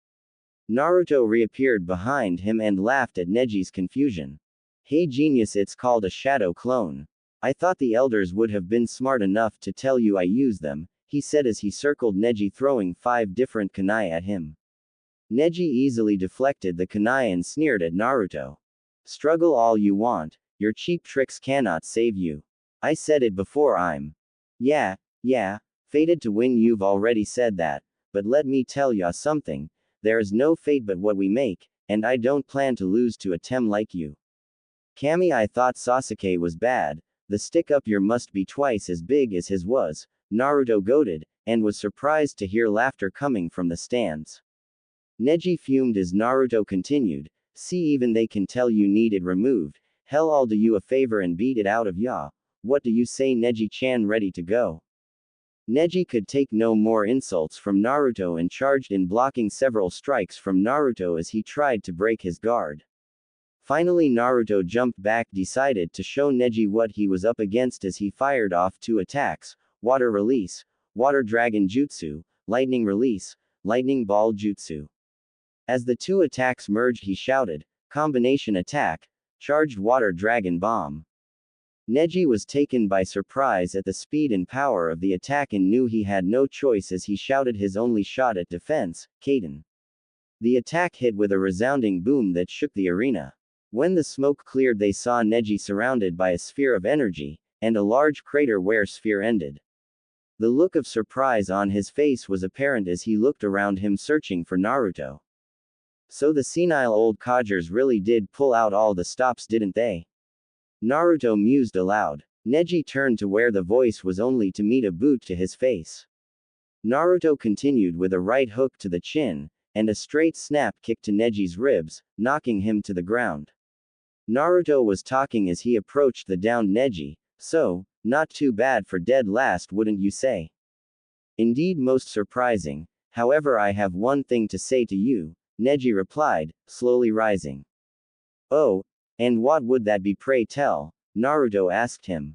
Naruto reappeared behind him and laughed at Neji's confusion. Hey genius, it's called a shadow clone. I thought the elders would have been smart enough to tell you I use them, he said as he circled Neji, throwing 5 different kunai at him. Neji easily deflected the kunai and sneered at Naruto. Struggle all you want, your cheap tricks cannot save you. I said it before, I'm. Yeah, fated to win. You've already said that, but let me tell ya something, there is no fate but what we make, and I don't plan to lose to a tem like you. Kami, I thought Sasuke was bad, the stick up your must be twice as big as his was, Naruto goaded, and was surprised to hear laughter coming from the stands. Neji fumed as Naruto continued, see, even they can tell you need it removed, hell, I'll do you a favor and beat it out of ya. What do you say, Neji-chan? Ready to go? Neji could take no more insults from Naruto and charged in, blocking several strikes from Naruto as he tried to break his guard. Finally Naruto jumped back, decided to show Neji what he was up against as he fired off 2 attacks, Water Release, Water Dragon Jutsu, Lightning Release, Lightning Ball Jutsu. As the 2 attacks merged he shouted, Combination Attack, Charged Water Dragon Bomb. Neji was taken by surprise at the speed and power of the attack and knew he had no choice as he shouted his only shot at defense, Kaden. The attack hit with a resounding boom that shook the arena. When the smoke cleared they saw Neji surrounded by a sphere of energy, and a large crater where sphere ended. The look of surprise on his face was apparent as he looked around him searching for Naruto. So the senile old codgers really did pull out all the stops, didn't they? Naruto mused aloud. Neji turned to where the voice was only to meet a boot to his face. Naruto continued with a right hook to the chin, and a straight snap kick to Neji's ribs, knocking him to the ground. Naruto was talking as he approached the downed Neji, so, not too bad for dead last, wouldn't you say? Indeed, most surprising. However, I have one thing to say to you, Neji replied, slowly rising. Oh, and what would that be, pray tell? Naruto asked him.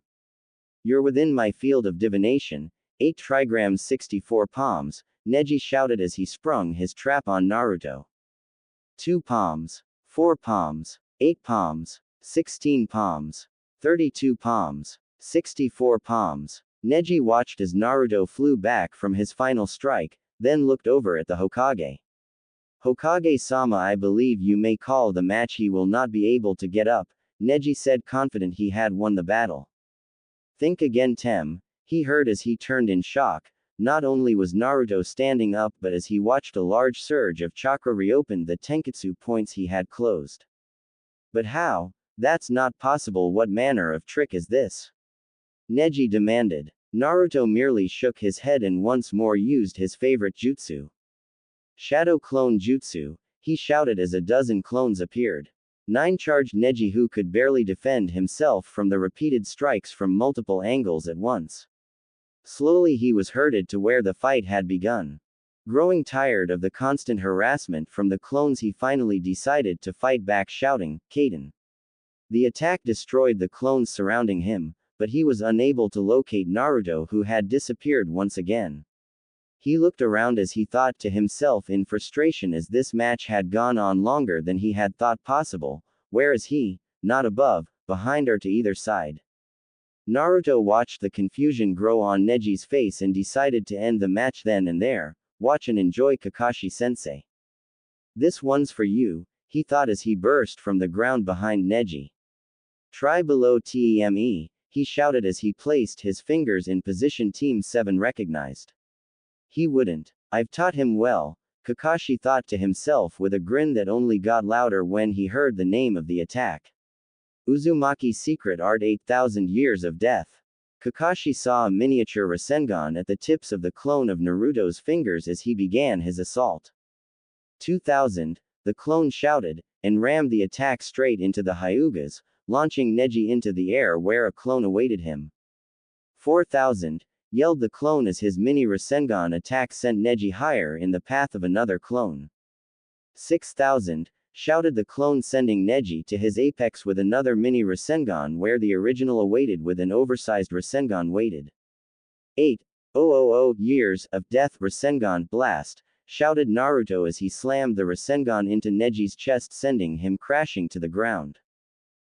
You're within my field of divination, 8 trigrams 64 palms, Neji shouted as he sprung his trap on Naruto. 2 palms, 4 palms, 8 palms, 16 palms, 32 palms, 64 palms. Neji watched as Naruto flew back from his final strike, then looked over at the Hokage. Hokage-sama, I believe you may call the match. He will not be able to get up, Neji said, confident he had won the battle. Think again, Tem, he heard as he turned in shock. Not only was Naruto standing up, but as he watched a large surge of chakra reopen the tenketsu points he had closed. But how? That's not possible. What manner of trick is this? Neji demanded. Naruto merely shook his head and once more used his favorite jutsu. Shadow Clone Jutsu, he shouted as a dozen clones appeared. 9 charged Neji who could barely defend himself from the repeated strikes from multiple angles at once. Slowly he was herded to where the fight had begun. Growing tired of the constant harassment from the clones, he finally decided to fight back, shouting, "Kaden." The attack destroyed the clones surrounding him, but he was unable to locate Naruto, who had disappeared once again. He looked around as he thought to himself in frustration as this match had gone on longer than he had thought possible. Where is he? Not above, behind, or to either side. Naruto watched the confusion grow on Neji's face and decided to end the match then and there. Watch and enjoy, Kakashi-sensei. This one's for you, he thought as he burst from the ground behind Neji. Try below TEME, he shouted as he placed his fingers in position. Team 7 recognized. He wouldn't. I've taught him well, Kakashi thought to himself with a grin that only got louder when he heard the name of the attack. Uzumaki's secret art, 8,000 years of death. Kakashi saw a miniature Rasengan at the tips of the clone of Naruto's fingers as he began his assault. 2000, the clone shouted, and rammed the attack straight into the Hyugas, launching Neji into the air where a clone awaited him. 4000, yelled the clone as his mini Rasengan attack sent Neji higher in the path of another clone. 6000, shouted the clone, sending Neji to his apex with another mini Rasengan where the original awaited with an oversized Rasengan waited. 8,000 years of death Rasengan blast, shouted Naruto as he slammed the Rasengan into Neji's chest, sending him crashing to the ground.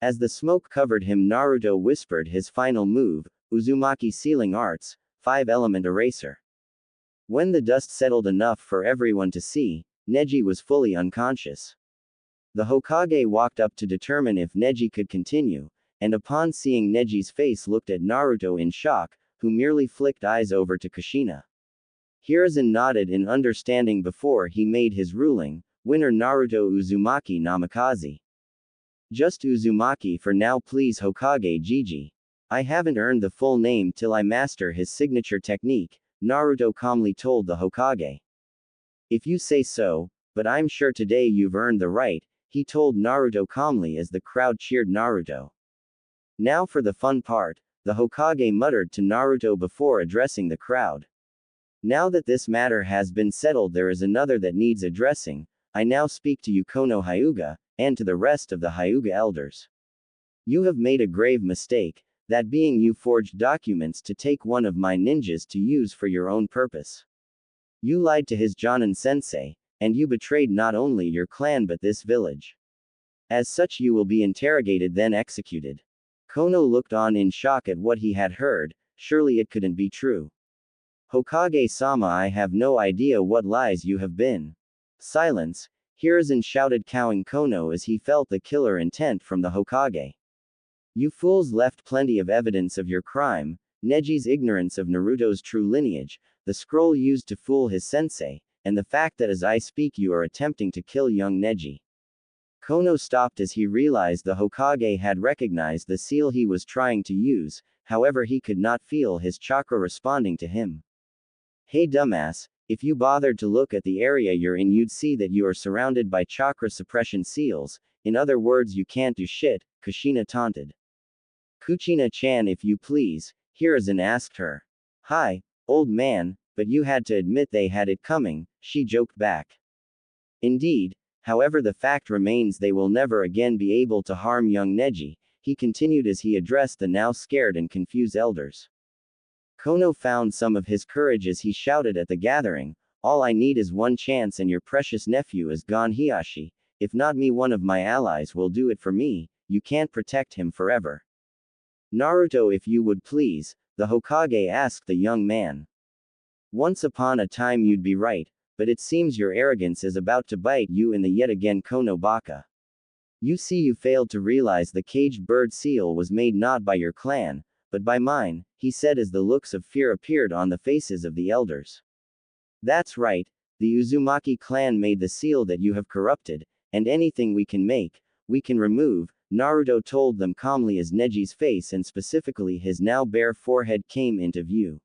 As the smoke covered him, Naruto whispered his final move, Uzumaki Sealing Arts, 5-element eraser. When the dust settled enough for everyone to see, Neji was fully unconscious. The Hokage walked up to determine if Neji could continue, and upon seeing Neji's face looked at Naruto in shock, who merely flicked eyes over to Kushina. Hiruzen nodded in understanding before he made his ruling, winner Naruto Uzumaki Namikaze. Just Uzumaki for now please, Hokage Gigi. I haven't earned the full name till I master his signature technique, Naruto calmly told the Hokage. If you say so, but I'm sure today you've earned the right, he told Naruto calmly as the crowd cheered Naruto. Now for the fun part, the Hokage muttered to Naruto before addressing the crowd. Now that this matter has been settled, there is another that needs addressing. I now speak to you, Kono Hyuga, and to the rest of the Hyuga elders. You have made a grave mistake, that being you forged documents to take one of my ninjas to use for your own purpose. You lied to his Jonin sensei, and you betrayed not only your clan but this village. As such you will be interrogated then executed. Kono looked on in shock at what he had heard. Surely it couldn't be true. Hokage-sama, I have no idea what lies you have been. Silence, Hiruzen shouted, cowing Kono as he felt the killer intent from the Hokage. You fools left plenty of evidence of your crime, Neji's ignorance of Naruto's true lineage, the scroll used to fool his sensei, and the fact that as I speak you are attempting to kill young Neji. Kono stopped as he realized the Hokage had recognized the seal he was trying to use, however he could not feel his chakra responding to him. Hey dumbass, if you bothered to look at the area you're in you'd see that you are surrounded by chakra suppression seals, in other words you can't do shit, Kushina taunted. Kuchina-chan if you please, Hiruzen asked her. Hi, old man, but you had to admit they had it coming, she joked back. Indeed, however the fact remains they will never again be able to harm young Neji, he continued as he addressed the now scared and confused elders. Kono found some of his courage as he shouted at the gathering, all I need is one chance and your precious nephew is gone Hiashi, if not me one of my allies will do it for me, you can't protect him forever. Naruto if you would please, the Hokage asked the young man. Once upon a time you'd be right, but it seems your arrogance is about to bite you in the yet again Kono Baka. You see you failed to realize the caged bird seal was made not by your clan, but by mine, he said as the looks of fear appeared on the faces of the elders. That's right, the Uzumaki clan made the seal that you have corrupted, and anything we can make, we can remove, Naruto told them calmly as Neji's face and specifically his now bare forehead came into view.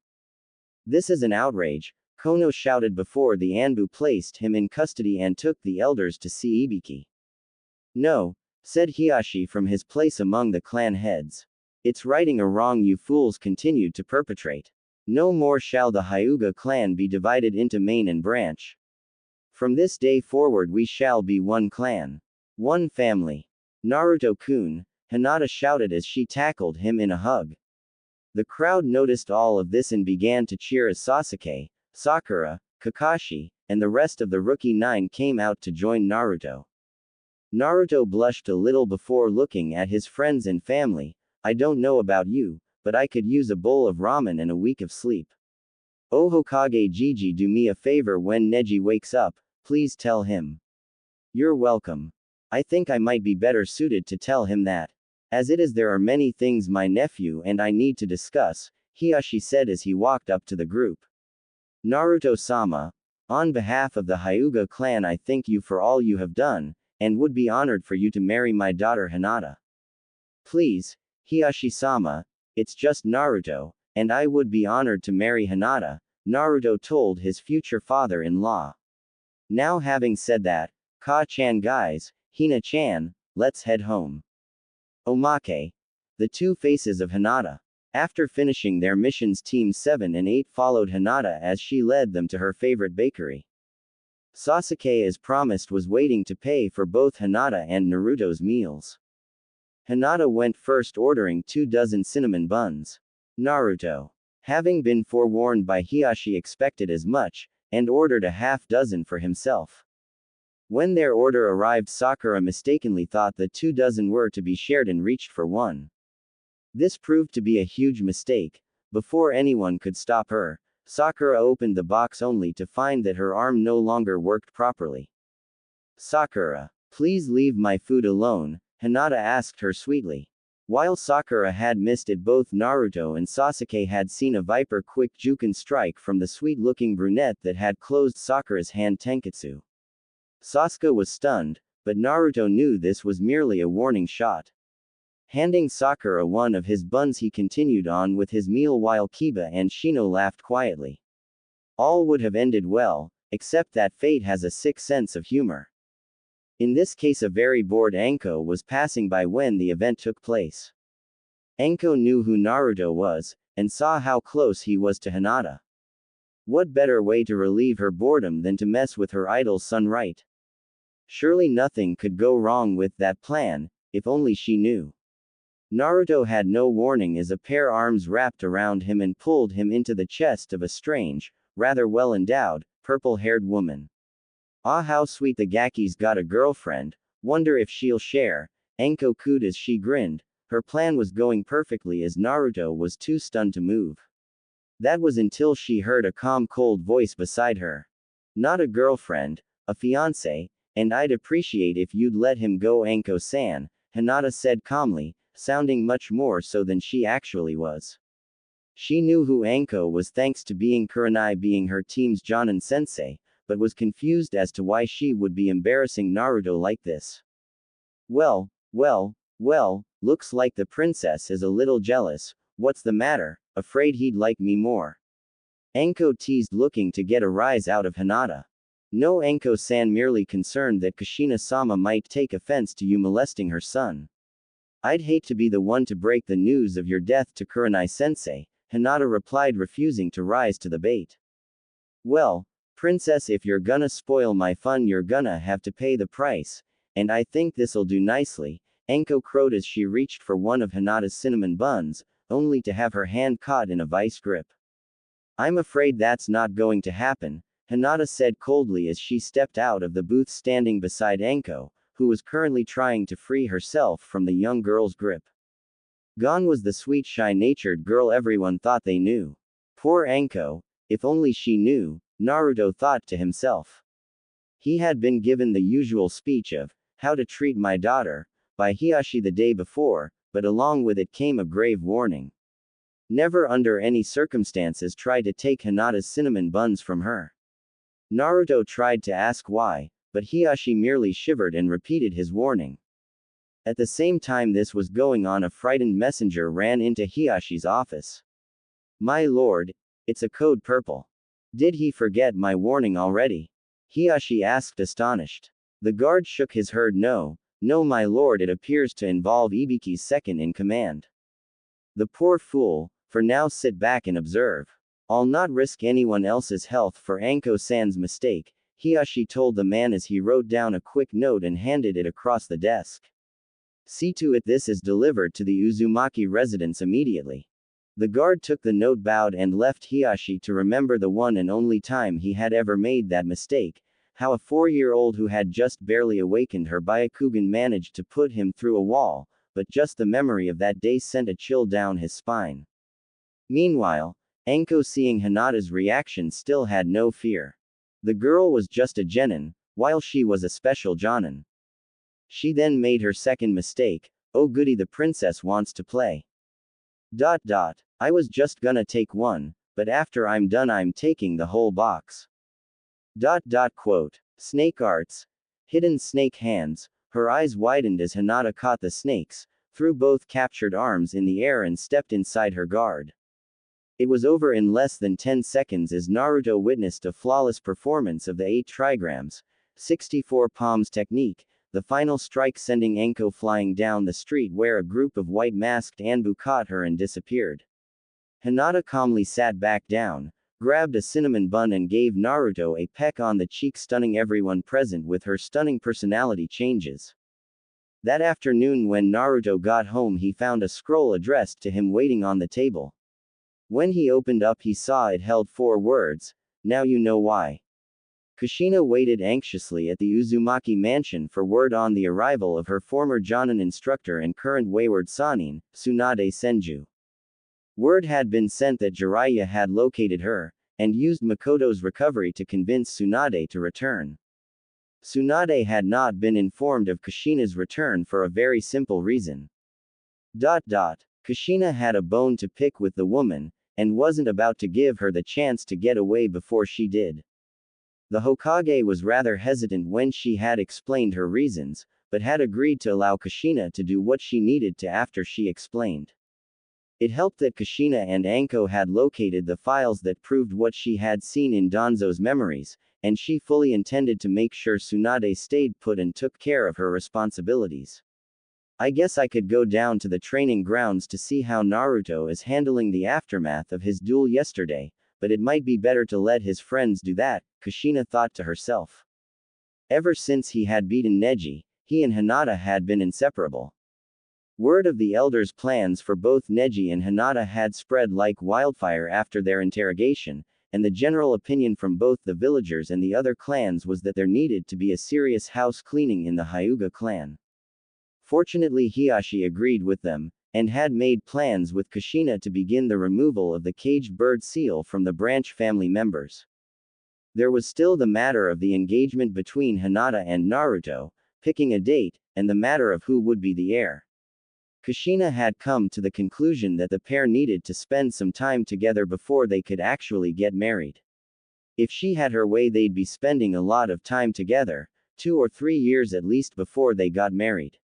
This is an outrage, Kono shouted before the Anbu placed him in custody and took the elders to see Ibiki. No, said Hiashi from his place among the clan heads. It's righting a wrong you fools continued to perpetrate. No more shall the Hyuga clan be divided into main and branch. From this day forward we shall be one clan. One family. Naruto-kun, Hinata shouted as she tackled him in a hug. The crowd noticed all of this and began to cheer as Sasuke, Sakura, Kakashi, and the rest of the Rookie Nine came out to join Naruto. Naruto blushed a little before looking at his friends and family. I don't know about you, but I could use a bowl of ramen and a week of sleep. Oh Hokage Gigi, do me a favor when Neji wakes up, please tell him. You're welcome. I think I might be better suited to tell him that. As it is, there are many things my nephew and I need to discuss, Hiashi said as he walked up to the group. Naruto-sama, on behalf of the Hyuga clan I thank you for all you have done, and would be honored for you to marry my daughter Hinata. Please, Hiashi-sama, it's just Naruto, and I would be honored to marry Hinata, Naruto told his future father-in-law. Now having said that, Ka-chan guys, Hina-chan, let's head home. Omake. The two faces of Hinata. After finishing their missions, Teams 7 and 8 followed Hinata as she led them to her favorite bakery. Sasuke, as promised, was waiting to pay for both Hinata and Naruto's meals. Hinata went first, ordering 24 cinnamon buns. Naruto, having been forewarned by Hiashi, expected as much, and ordered a half-dozen for himself. When their order arrived, Sakura mistakenly thought the 24 were to be shared and reached for one. This proved to be a huge mistake. Before anyone could stop her, Sakura opened the box only to find that her arm no longer worked properly. Sakura, please leave my food alone, Hinata asked her sweetly. While Sakura had missed it, both Naruto and Sasuke had seen a viper quick Juken strike from the sweet-looking brunette that had closed Sakura's hand Tenketsu. Sasuke was stunned, but Naruto knew this was merely a warning shot. Handing Sakura one of his buns, he continued on with his meal while Kiba and Shino laughed quietly. All would have ended well, except that fate has a sick sense of humor. In this case, a very bored Anko was passing by when the event took place. Anko knew who Naruto was, and saw how close he was to Hinata. What better way to relieve her boredom than to mess with her idol's son, right? Surely nothing could go wrong with that plan, if only she knew. Naruto had no warning as a pair arms wrapped around him and pulled him into the chest of a strange, rather well-endowed, purple-haired woman. Ah, how sweet, the Gaki's got a girlfriend, wonder if she'll share, Anko cooed as she grinned. Her plan was going perfectly as Naruto was too stunned to move. That was until she heard a calm, cold voice beside her. Not a girlfriend, a fiancé, and I'd appreciate if you'd let him go, Anko-san, Hinata said calmly, sounding much more so than she actually was. She knew who Anko was thanks to being Kurenai being her team's Jonin sensei, but was confused as to why she would be embarrassing Naruto like this. Well, looks like the princess is a little jealous. What's the matter? Afraid he'd like me more? Anko teased, looking to get a rise out of Hinata. No, Anko-san, merely concerned that Kushina-sama might take offense to you molesting her son. I'd hate to be the one to break the news of your death to Kurenai-sensei, Hinata replied, refusing to rise to the bait. Well, princess, if you're gonna spoil my fun, you're gonna have to pay the price, and I think this'll do nicely, Anko crowed as she reached for one of Hinata's cinnamon buns, only to have her hand caught in a vice grip. I'm afraid that's not going to happen, Hinata said coldly as she stepped out of the booth, standing beside Anko, who was currently trying to free herself from the young girl's grip. Gone was the sweet, shy-natured girl everyone thought they knew. Poor Anko, if only she knew, Naruto thought to himself. He had been given the usual speech of, how to treat my daughter, by Hiashi the day before, but along with it came a grave warning. Never under any circumstances try to take Hinata's cinnamon buns from her. Naruto tried to ask why, but Hiashi merely shivered and repeated his warning. At the same time this was going on, a frightened messenger ran into Hiyashi's office. My lord, it's a code purple. Did he forget my warning already? Hiyashi asked astonished. The guard shook his head. No, my lord, it appears to involve Ibiki's second in command. The poor fool, for now sit back and observe. I'll not risk anyone else's health for Anko-san's mistake, Hiyashi told the man as he wrote down a quick note and handed it across the desk. See to it this is delivered to the Uzumaki residence immediately. The guard took the note, bowed, and left Hiyashi to remember the one and only time he had ever made that mistake, how a 4-year-old who had just barely awakened her Byakugan managed to put him through a wall, but just the memory of that day sent a chill down his spine. Meanwhile, Anko, seeing Hinata's reaction, still had no fear. The girl was just a genin, while she was a special jonin. She then made her second mistake. Oh goody, the princess wants to play. I was just gonna take one, but after I'm done I'm taking the whole box. Quote. Snake arts. Hidden snake hands. Her eyes widened as Hinata caught the snakes, threw both captured arms in the air and stepped inside her guard. It was over in less than 10 seconds as Naruto witnessed a flawless performance of the 8 trigrams, 64 palms technique, the final strike sending Anko flying down the street where a group of white masked Anbu caught her and disappeared. Hinata calmly sat back down, grabbed a cinnamon bun and gave Naruto a peck on the cheek, stunning everyone present with her stunning personality changes. That afternoon when Naruto got home he found a scroll addressed to him waiting on the table. When he opened up he saw it held 4 words, now you know why. Kushina waited anxiously at the Uzumaki mansion for word on the arrival of her former Jonin instructor and current wayward Sanin, Tsunade Senju. Word had been sent that Jiraiya had located her, and used Makoto's recovery to convince Tsunade to return. Tsunade had not been informed of Kushina's return for a very simple reason. Kushina had a bone to pick with the woman, and wasn't about to give her the chance to get away before she did. The Hokage was rather hesitant when she had explained her reasons, but had agreed to allow Kushina to do what she needed to after she explained. It helped that Kushina and Anko had located the files that proved what she had seen in Danzo's memories, and she fully intended to make sure Tsunade stayed put and took care of her responsibilities. I guess I could go down to the training grounds to see how Naruto is handling the aftermath of his duel yesterday, but it might be better to let his friends do that, Kushina thought to herself. Ever since he had beaten Neji, he and Hinata had been inseparable. Word of the elders' plans for both Neji and Hinata had spread like wildfire after their interrogation, and the general opinion from both the villagers and the other clans was that there needed to be a serious house cleaning in the Hyuga clan. Fortunately Hiyashi agreed with them, and had made plans with Kushina to begin the removal of the caged bird seal from the branch family members. There was still the matter of the engagement between Hinata and Naruto, picking a date, and the matter of who would be the heir. Kushina had come to the conclusion that the pair needed to spend some time together before they could actually get married. If she had her way they'd be spending a lot of time together, 2 or 3 years at least before they got married.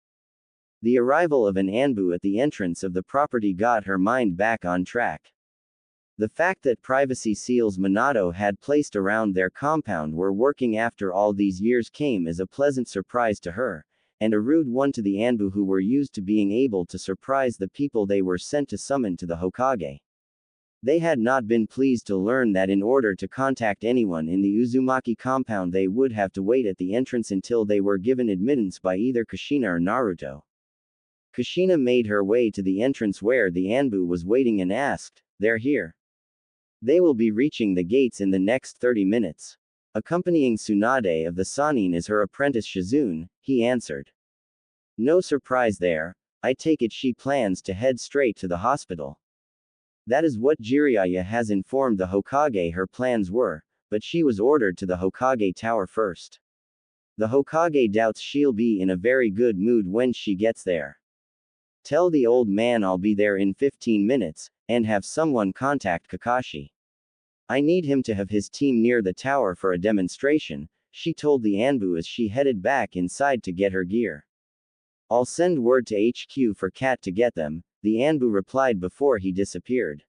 The arrival of an Anbu at the entrance of the property got her mind back on track. The fact that privacy seals Minato had placed around their compound were working after all these years came as a pleasant surprise to her, and a rude one to the Anbu who were used to being able to surprise the people they were sent to summon to the Hokage. They had not been pleased to learn that in order to contact anyone in the Uzumaki compound they would have to wait at the entrance until they were given admittance by either Kushina or Naruto. Kushina made her way to the entrance where the Anbu was waiting and asked, "They're here. They will be reaching the gates in the next 30 minutes. Accompanying Tsunade of the Sanin is her apprentice Shizune," he answered. "No surprise there, I take it she plans to head straight to the hospital. That is what Jiraiya has informed the Hokage her plans were, but she was ordered to the Hokage tower first. The Hokage doubts she'll be in a very good mood when she gets there. Tell the old man I'll be there in 15 minutes, and have someone contact Kakashi. I need him to have his team near the tower for a demonstration," she told the Anbu as she headed back inside to get her gear. I'll send word to HQ for Cat to get them, the Anbu replied before he disappeared.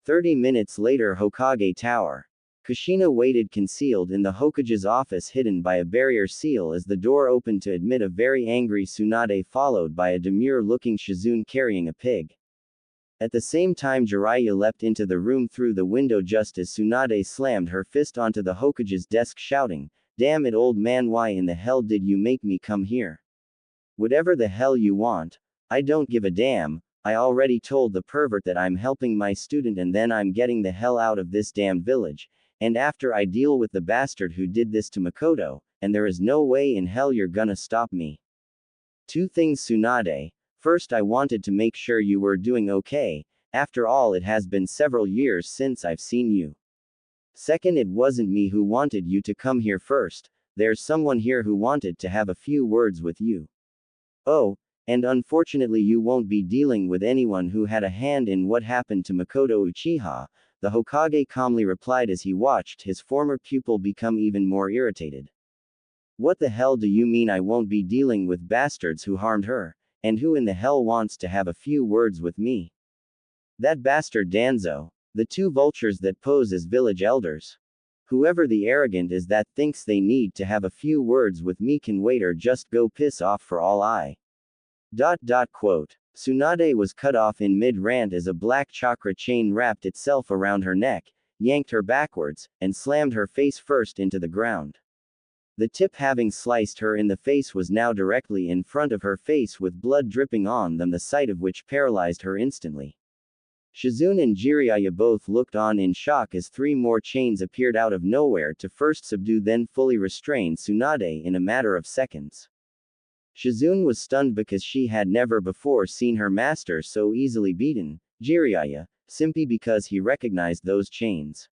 30 minutes later, Hokage Tower. Kushina waited concealed in the Hokage's office, hidden by a barrier seal, as the door opened to admit a very angry Tsunade followed by a demure-looking Shizune carrying a pig. At the same time, Jiraiya leapt into the room through the window just as Tsunade slammed her fist onto the Hokage's desk, shouting, "Damn it, old man, why in the hell did you make me come here? Whatever the hell you want. I don't give a damn. I already told the pervert that I'm helping my student and then I'm getting the hell out of this damned village. And after I deal with the bastard who did this to Makoto, and there is no way in hell you're gonna stop me. Two things, Tsunade. First, I wanted to make sure you were doing okay. After all, it has been several years since I've seen you. Second, it wasn't me who wanted you to come here first. There's someone here who wanted to have a few words with you. Oh, and unfortunately you won't be dealing with anyone who had a hand in what happened to Makoto Uchiha," the Hokage calmly replied as he watched his former pupil become even more irritated. "What the hell do you mean I won't be dealing with bastards who harmed her? And who in the hell wants to have a few words with me?" "That bastard Danzo. The two vultures that pose as village elders. Whoever the arrogant is that thinks they need to have a few words with me can wait or just go piss off for all I. Quote. Tsunade was cut off in mid-rant as a black chakra chain wrapped itself around her neck, yanked her backwards, and slammed her face first into the ground. The tip, having sliced her in the face, was now directly in front of her face with blood dripping on them, the sight of which paralyzed her instantly. Shizune and Jiraiya both looked on in shock as three more chains appeared out of nowhere to first subdue then fully restrain Tsunade in a matter of seconds. Shizune was stunned because she had never before seen her master so easily beaten, Jiraiya, simply because he recognized those chains.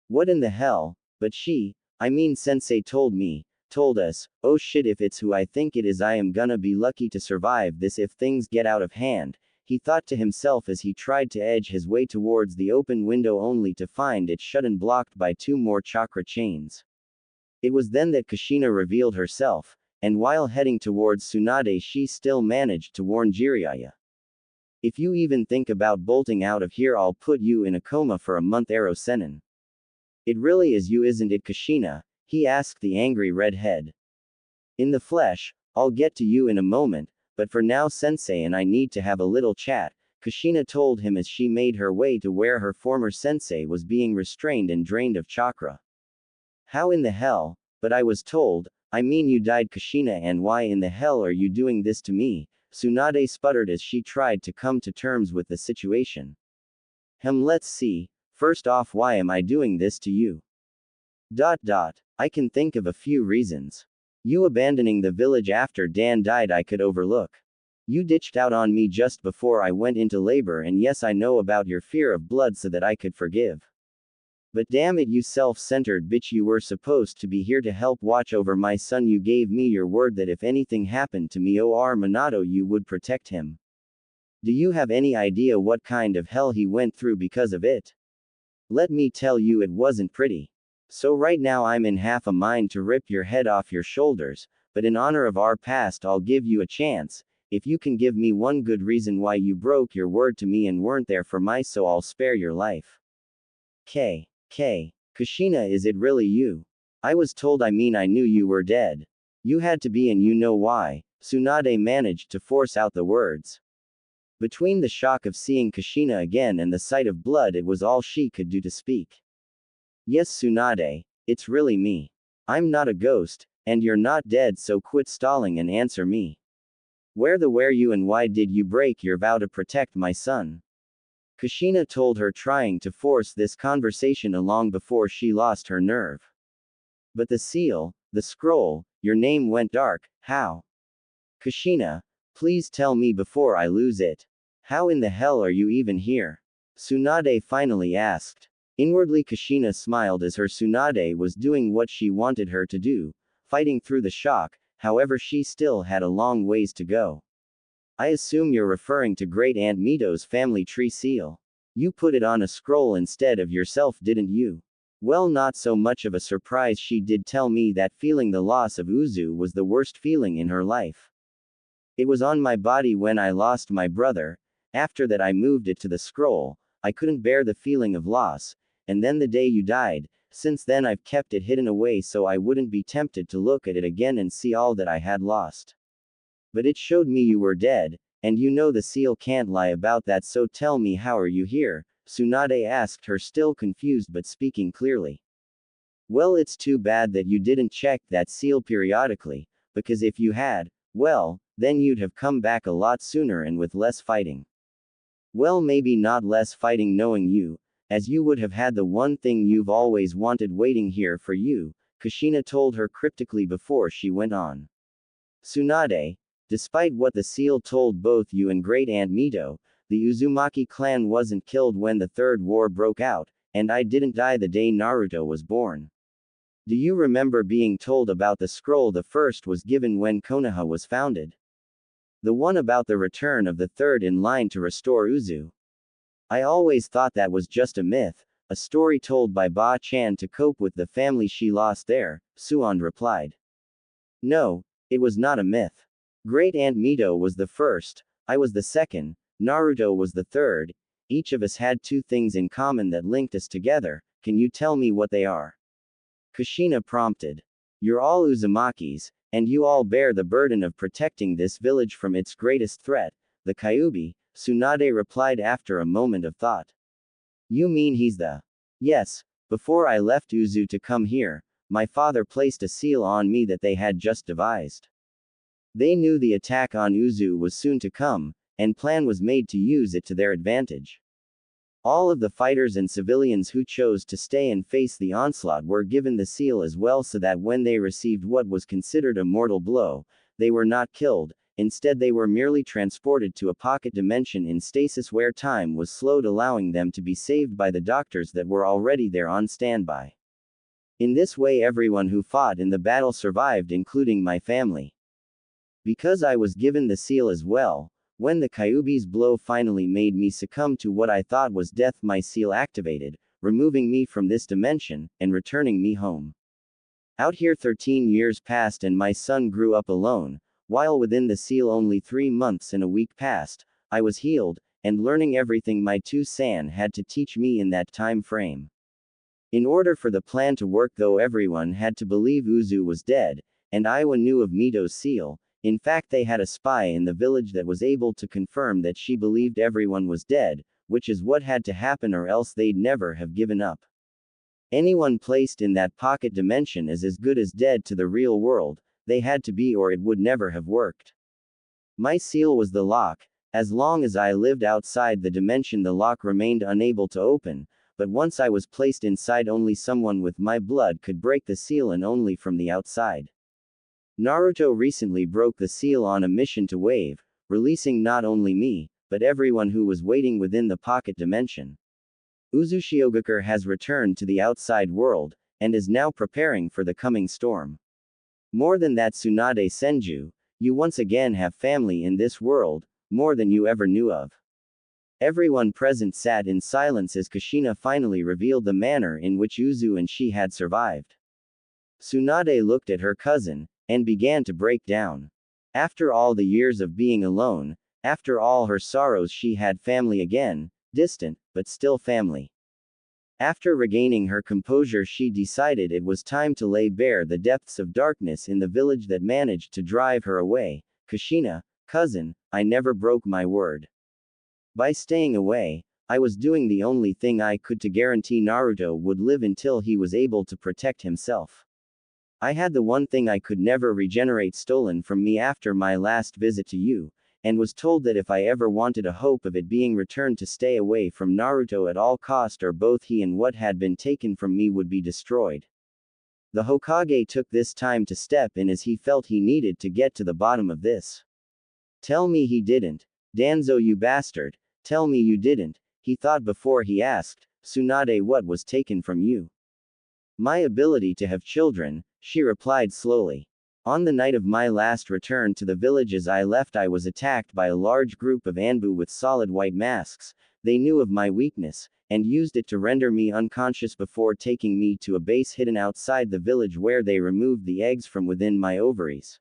"What in the hell? But sensei told us, oh shit, if it's who I think it is, I am gonna be lucky to survive this if things get out of hand," he thought to himself as he tried to edge his way towards the open window only to find it shut and blocked by two more chakra chains. It was then that Kushina revealed herself, and while heading towards Tsunade she still managed to warn Jiraiya. "If you even think about bolting out of here, I'll put you in a coma for a month." Arrow Sanin. "It really is you, isn't it, Kushina?" he asked the angry redhead. "In the flesh. I'll get to you in a moment, but for now sensei and I need to have a little chat," Kushina told him as she made her way to where her former sensei was being restrained and drained of chakra. "How in the hell? But I was told, you died, Kushina, and why in the hell are you doing this to me?" Tsunade sputtered as she tried to come to terms with the situation. Let's see. First off, why am I doing this to you? I can think of a few reasons. You abandoning the village after Dan died I could overlook. You ditched out on me just before I went into labor, and yes, I know about your fear of blood so that I could forgive. But damn it, you self-centered bitch, you were supposed to be here to help watch over my son. You gave me your word that if anything happened to me or Minato you would protect him. Do you have any idea what kind of hell he went through because of it? Let me tell you, it wasn't pretty. So right now I'm in half a mind to rip your head off your shoulders, but in honor of our past I'll give you a chance. If you can give me one good reason why you broke your word to me and weren't there for my so, I'll spare your life." Kushina, is it really you? I was told, I knew you were dead. You had to be, and you know why. Tsunade managed to force out the words. Between the shock of seeing Kushina again and the sight of blood, it was all she could do to speak. "Yes, Tsunade, it's really me. I'm not a ghost, and you're not dead, so quit stalling and answer me. Where were you and why did you break your vow to protect my son?" Kushina told her, trying to force this conversation along before she lost her nerve. "But the seal, the scroll, your name went dark, how?" "Kushina, please tell me before I lose it. How in the hell are you even here?" Tsunade finally asked. Inwardly Kushina smiled as her Tsunade was doing what she wanted her to do, fighting through the shock. However, she still had a long ways to go. "I assume you're referring to Great Aunt Mito's family tree seal. You put it on a scroll instead of yourself, didn't you?" Well, not so much of a surprise. She did tell me that feeling the loss of Uzu was the worst feeling in her life. It was on my body when I lost my brother. After that I moved it to the scroll. I couldn't bear the feeling of loss, and then the day you died. Since then I've kept it hidden away so I wouldn't be tempted to look at it again and see all that I had lost. But it showed me you were dead, and you know the seal can't lie about that, so tell me, how are you here? Tsunade asked her, still confused but speaking clearly. Well, it's too bad that you didn't check that seal periodically, because if you had, well, then you'd have come back a lot sooner and with less fighting. Well, maybe not less fighting knowing you, as you would have had the one thing you've always wanted waiting here for you, Kushina told her cryptically before she went on. Tsunade, despite what the seal told both you and Great Aunt Mito, the Uzumaki clan wasn't killed when the Third War broke out, and I didn't die the day Naruto was born. Do you remember being told about the scroll the first was given when Konoha was founded? The one about the return of the third in line to restore Uzu. I always thought that was just a myth, a story told by Ba-chan to cope with the family she lost there, Suan replied. No, it was not a myth. Great Aunt Mito was the first, I was the second, Naruto was the third. Each of us had two things in common that linked us together. Can you tell me what they are? Kushina prompted. You're all Uzumakis, and you all bear the burden of protecting this village from its greatest threat, the Kyuubi, Tsunade replied after a moment of thought. You mean he's the... Yes, before I left Uzu to come here, my father placed a seal on me that they had just devised. They knew the attack on Uzu was soon to come, and plan was made to use it to their advantage. All of the fighters and civilians who chose to stay and face the onslaught were given the seal as well, so that when they received what was considered a mortal blow, they were not killed. Instead they were merely transported to a pocket dimension in stasis where time was slowed, allowing them to be saved by the doctors that were already there on standby. In this way everyone who fought in the battle survived, including my family. Because I was given the seal as well, when the Kyuubi's blow finally made me succumb to what I thought was death, my seal activated, removing me from this dimension, and returning me home. Out here 13 years passed and my son grew up alone. While within the seal only 3 months and a week passed, I was healed, and learning everything my two-san had to teach me in that time frame. In order for the plan to work though, everyone had to believe Uzu was dead, and Iwa knew of Mito's seal. In fact, they had a spy in the village that was able to confirm that she believed everyone was dead, which is what had to happen or else they'd never have given up. Anyone placed in that pocket dimension is as good as dead to the real world. They had to be, or it would never have worked. My seal was the lock. As long as I lived outside the dimension, the lock remained unable to open, but once I was placed inside, only someone with my blood could break the seal, and only from the outside. Naruto recently broke the seal on a mission to Wave, releasing not only me, but everyone who was waiting within the pocket dimension. Uzushiogakure has returned to the outside world, and is now preparing for the coming storm. More than that, Tsunade Senju, you once again have family in this world, more than you ever knew of. Everyone present sat in silence as Kushina finally revealed the manner in which Uzu and she had survived. Tsunade looked at her cousin, and began to break down. After all the years of being alone, after all her sorrows, she had family again, distant, but still family. After regaining her composure, she decided it was time to lay bare the depths of darkness in the village that managed to drive her away. Kushina, cousin, I never broke my word. By staying away, I was doing the only thing I could to guarantee Naruto would live until he was able to protect himself. I had the one thing I could never regenerate stolen from me after my last visit to you, and was told that if I ever wanted a hope of it being returned, to stay away from Naruto at all cost, or both he and what had been taken from me would be destroyed. The Hokage took this time to step in as he felt he needed to get to the bottom of this. Tell me he didn't. Danzo, you bastard. Tell me you didn't, he thought before he asked. Tsunade, what was taken from you? My ability to have children, she replied slowly. On the night of my last return to the village, as I left, I was attacked by a large group of Anbu with solid white masks. They knew of my weakness, and used it to render me unconscious before taking me to a base hidden outside the village where they removed the eggs from within my ovaries.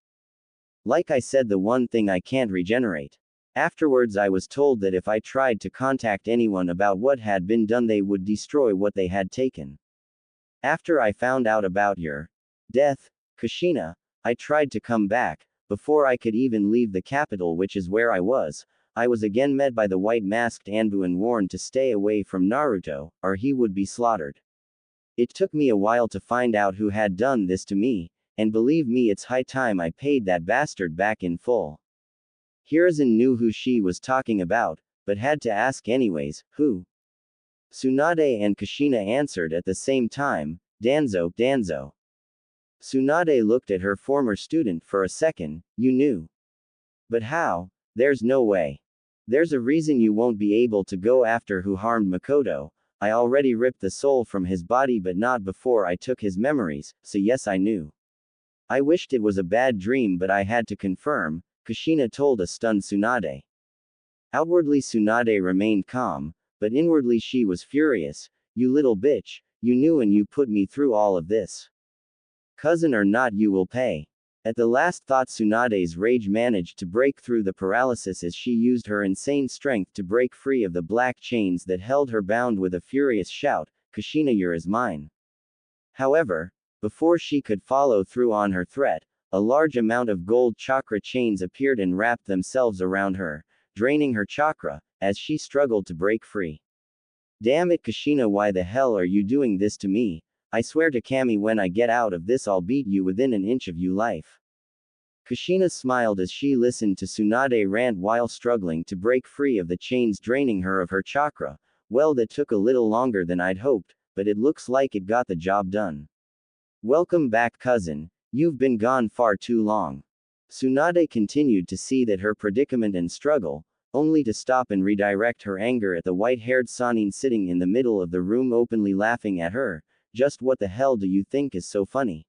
Like I said, the one thing I can't regenerate. Afterwards, I was told that if I tried to contact anyone about what had been done, they would destroy what they had taken. After I found out about your death, Kushina, I tried to come back. Before I could even leave the capital, which is where I was again met by the white-masked Anbu and warned to stay away from Naruto, or he would be slaughtered. It took me a while to find out who had done this to me, and believe me, it's high time I paid that bastard back in full. Hiruzen knew who she was talking about, but had to ask anyways, who? Tsunade and Kushina answered at the same time, Danzo, Danzo. Tsunade looked at her former student for a second. You knew. But how? There's no way. There's a reason you won't be able to go after who harmed Makoto. I already ripped the soul from his body, but not before I took his memories, so yes, I knew. I wished it was a bad dream, but I had to confirm, Kushina told a stunned Tsunade. Outwardly Tsunade remained calm, but inwardly she was furious. You little bitch, you knew and you put me through all of this. Cousin or not, you will pay. At the last thought, Tsunade's rage managed to break through the paralysis as she used her insane strength to break free of the black chains that held her bound with a furious shout, Kushina, you're is mine. However, before she could follow through on her threat, a large amount of gold chakra chains appeared and wrapped themselves around her, draining her chakra, as she struggled to break free. Damn it, Kushina, why the hell are you doing this to me? I swear to Kami, when I get out of this, I'll beat you within an inch of you life. Kushina smiled as she listened to Tsunade rant while struggling to break free of the chains draining her of her chakra. Well, that took a little longer than I'd hoped, but it looks like it got the job done. Welcome back, cousin. You've been gone far too long. Tsunade continued to see that her predicament and struggle, only to stop and redirect her anger at the white-haired Sanin sitting in the middle of the room openly laughing at her. Just what the hell do you think is so funny?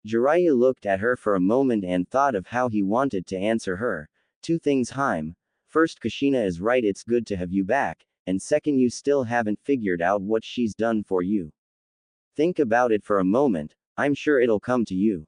Jiraiya looked at her for a moment and thought of how he wanted to answer her. Two things, Haim. First, Kushina is right, it's good to have you back, and second, you still haven't figured out what she's done for you. Think about it for a moment, I'm sure it'll come to you.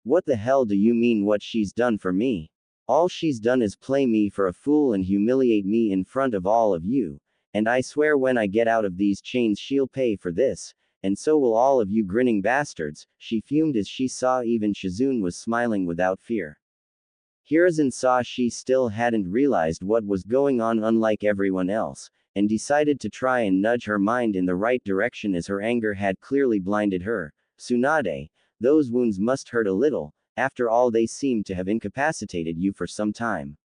What the hell do you mean what she's done for me? All she's done is play me for a fool and humiliate me in front of all of you, and I swear when I get out of these chains she'll pay for this, and so will all of you grinning bastards, she fumed as she saw even Shizune was smiling without fear. Hiruzen saw she still hadn't realized what was going on unlike everyone else, and decided to try and nudge her mind in the right direction as her anger had clearly blinded her. Tsunade, those wounds must hurt a little, after all they seem to have incapacitated you for some time.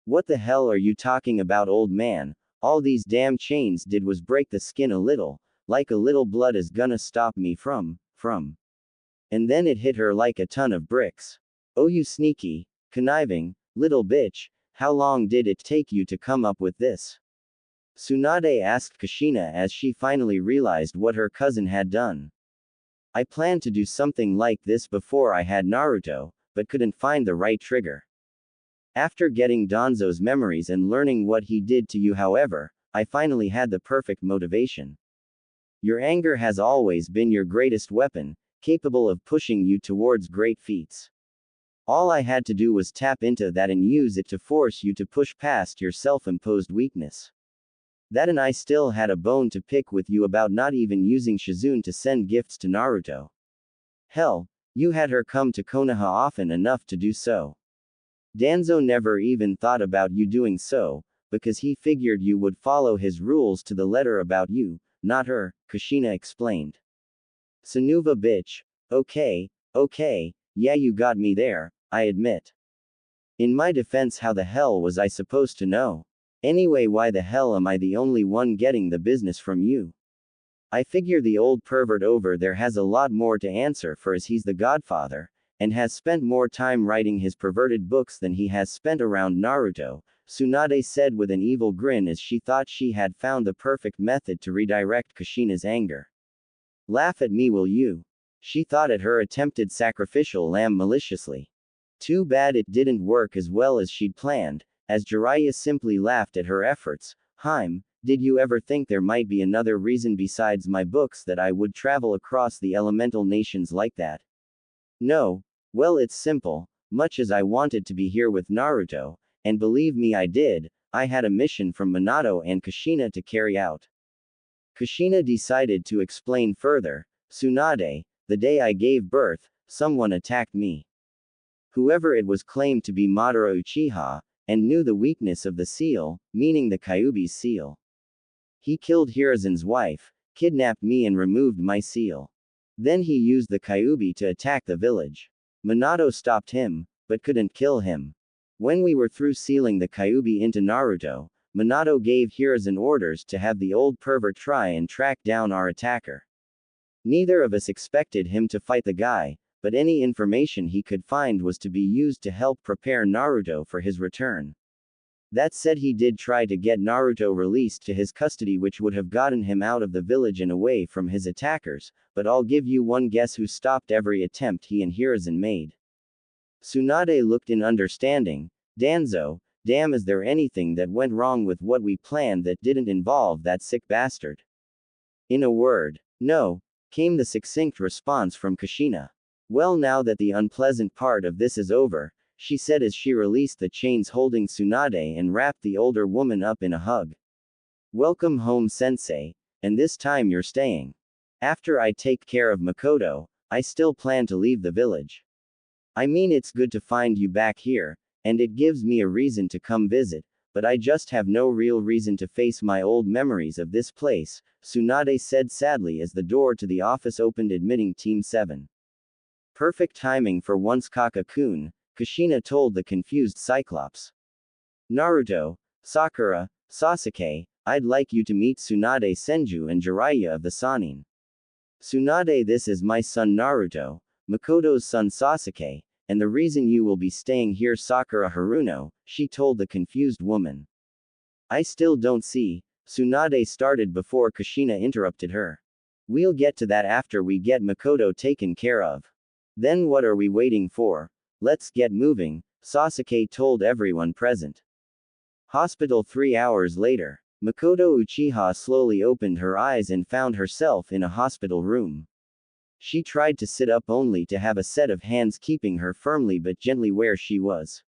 What the hell are you talking about, old man? All these damn chains did was break the skin a little, like a little blood is gonna stop me from. And then it hit her like a ton of bricks. Oh, you sneaky, conniving, little bitch, how long did it take you to come up with this? Tsunade asked Kushina as she finally realized what her cousin had done. I planned to do something like this before I had Naruto, but couldn't find the right trigger. After getting Danzo's memories and learning what he did to you, however, I finally had the perfect motivation. Your anger has always been your greatest weapon, capable of pushing you towards great feats. All I had to do was tap into that and use it to force you to push past your self-imposed weakness. That, and I still had a bone to pick with you about not even using Shizune to send gifts to Naruto. Hell, you had her come to Konoha often enough to do so. Danzo never even thought about you doing so, because he figured you would follow his rules to the letter about you, not her, Kushina explained. Sanuva bitch. Okay, yeah, you got me there, I admit. In my defense, how the hell was I supposed to know? Anyway, why the hell am I the only one getting the business from you? I figure the old pervert over there has a lot more to answer for, as he's the godfather, and has spent more time writing his perverted books than he has spent around Naruto, Tsunade said with an evil grin as she thought she had found the perfect method to redirect Kushina's anger. Laugh at me, will you? She thought at her attempted sacrificial lamb maliciously. Too bad it didn't work as well as she'd planned, as Jiraiya simply laughed at her efforts. Haim, did you ever think there might be another reason besides my books that I would travel across the elemental nations like that? No. Well, it's simple. Much as I wanted to be here with Naruto, and believe me I did, I had a mission from Minato and Kushina to carry out. Kushina decided to explain further. Tsunade, the day I gave birth, someone attacked me. Whoever it was claimed to be Madara Uchiha, and knew the weakness of the seal, meaning the Kyuubi's seal. He killed Hiruzen's wife, kidnapped me and removed my seal. Then he used the Kyuubi to attack the village. Minato stopped him, but couldn't kill him. When we were through sealing the Kyuubi into Naruto, Minato gave Hiruzen orders to have the old pervert try and track down our attacker. Neither of us expected him to fight the guy, but any information he could find was to be used to help prepare Naruto for his return. That said, he did try to get Naruto released to his custody, which would have gotten him out of the village and away from his attackers, but I'll give you one guess who stopped every attempt he and Hiruzen made. Tsunade looked in understanding. Danzo, damn, is there anything that went wrong with what we planned that didn't involve that sick bastard? In a word, no, came the succinct response from Kushina. Well, now that the unpleasant part of this is over, she said as she released the chains holding Tsunade and wrapped the older woman up in a hug. Welcome home, sensei, and this time you're staying. After I take care of Makoto, I still plan to leave the village. I mean, it's good to find you back here, and it gives me a reason to come visit, but I just have no real reason to face my old memories of this place, Tsunade said sadly as the door to the office opened admitting Team 7. Perfect timing for once, Kaka-kun, Kushina told the confused Cyclops. Naruto, Sakura, Sasuke, I'd like you to meet Tsunade Senju and Jiraiya of the Sanin. Tsunade, this is my son Naruto, Makoto's son Sasuke, and the reason you will be staying here, Sakura Haruno, she told the confused woman. I still don't see, Tsunade started before Kushina interrupted her. We'll get to that after we get Makoto taken care of. Then what are we waiting for? Let's get moving, Sasuke told everyone present. Hospital 3 hours later. Makoto Uchiha slowly opened her eyes and found herself in a hospital room. She tried to sit up only to have a set of hands keeping her firmly but gently where she was.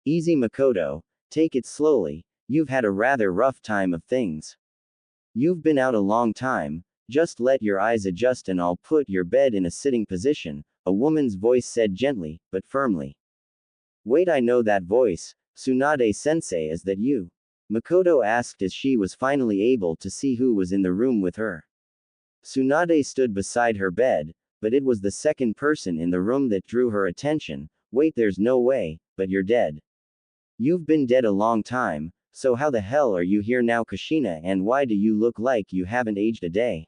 Easy, Makoto, take it slowly, you've had a rather rough time of things. You've been out a long time, just let your eyes adjust and I'll put your bed in a sitting position, a woman's voice said gently, but firmly. Wait, I know that voice, Tsunade-sensei, is that you? Makoto asked as she was finally able to see who was in the room with her. Tsunade stood beside her bed, but it was the second person in the room that drew her attention. Wait, there's no way, but you're dead. You've been dead a long time, so how the hell are you here now, Kushina, and why do you look like you haven't aged a day?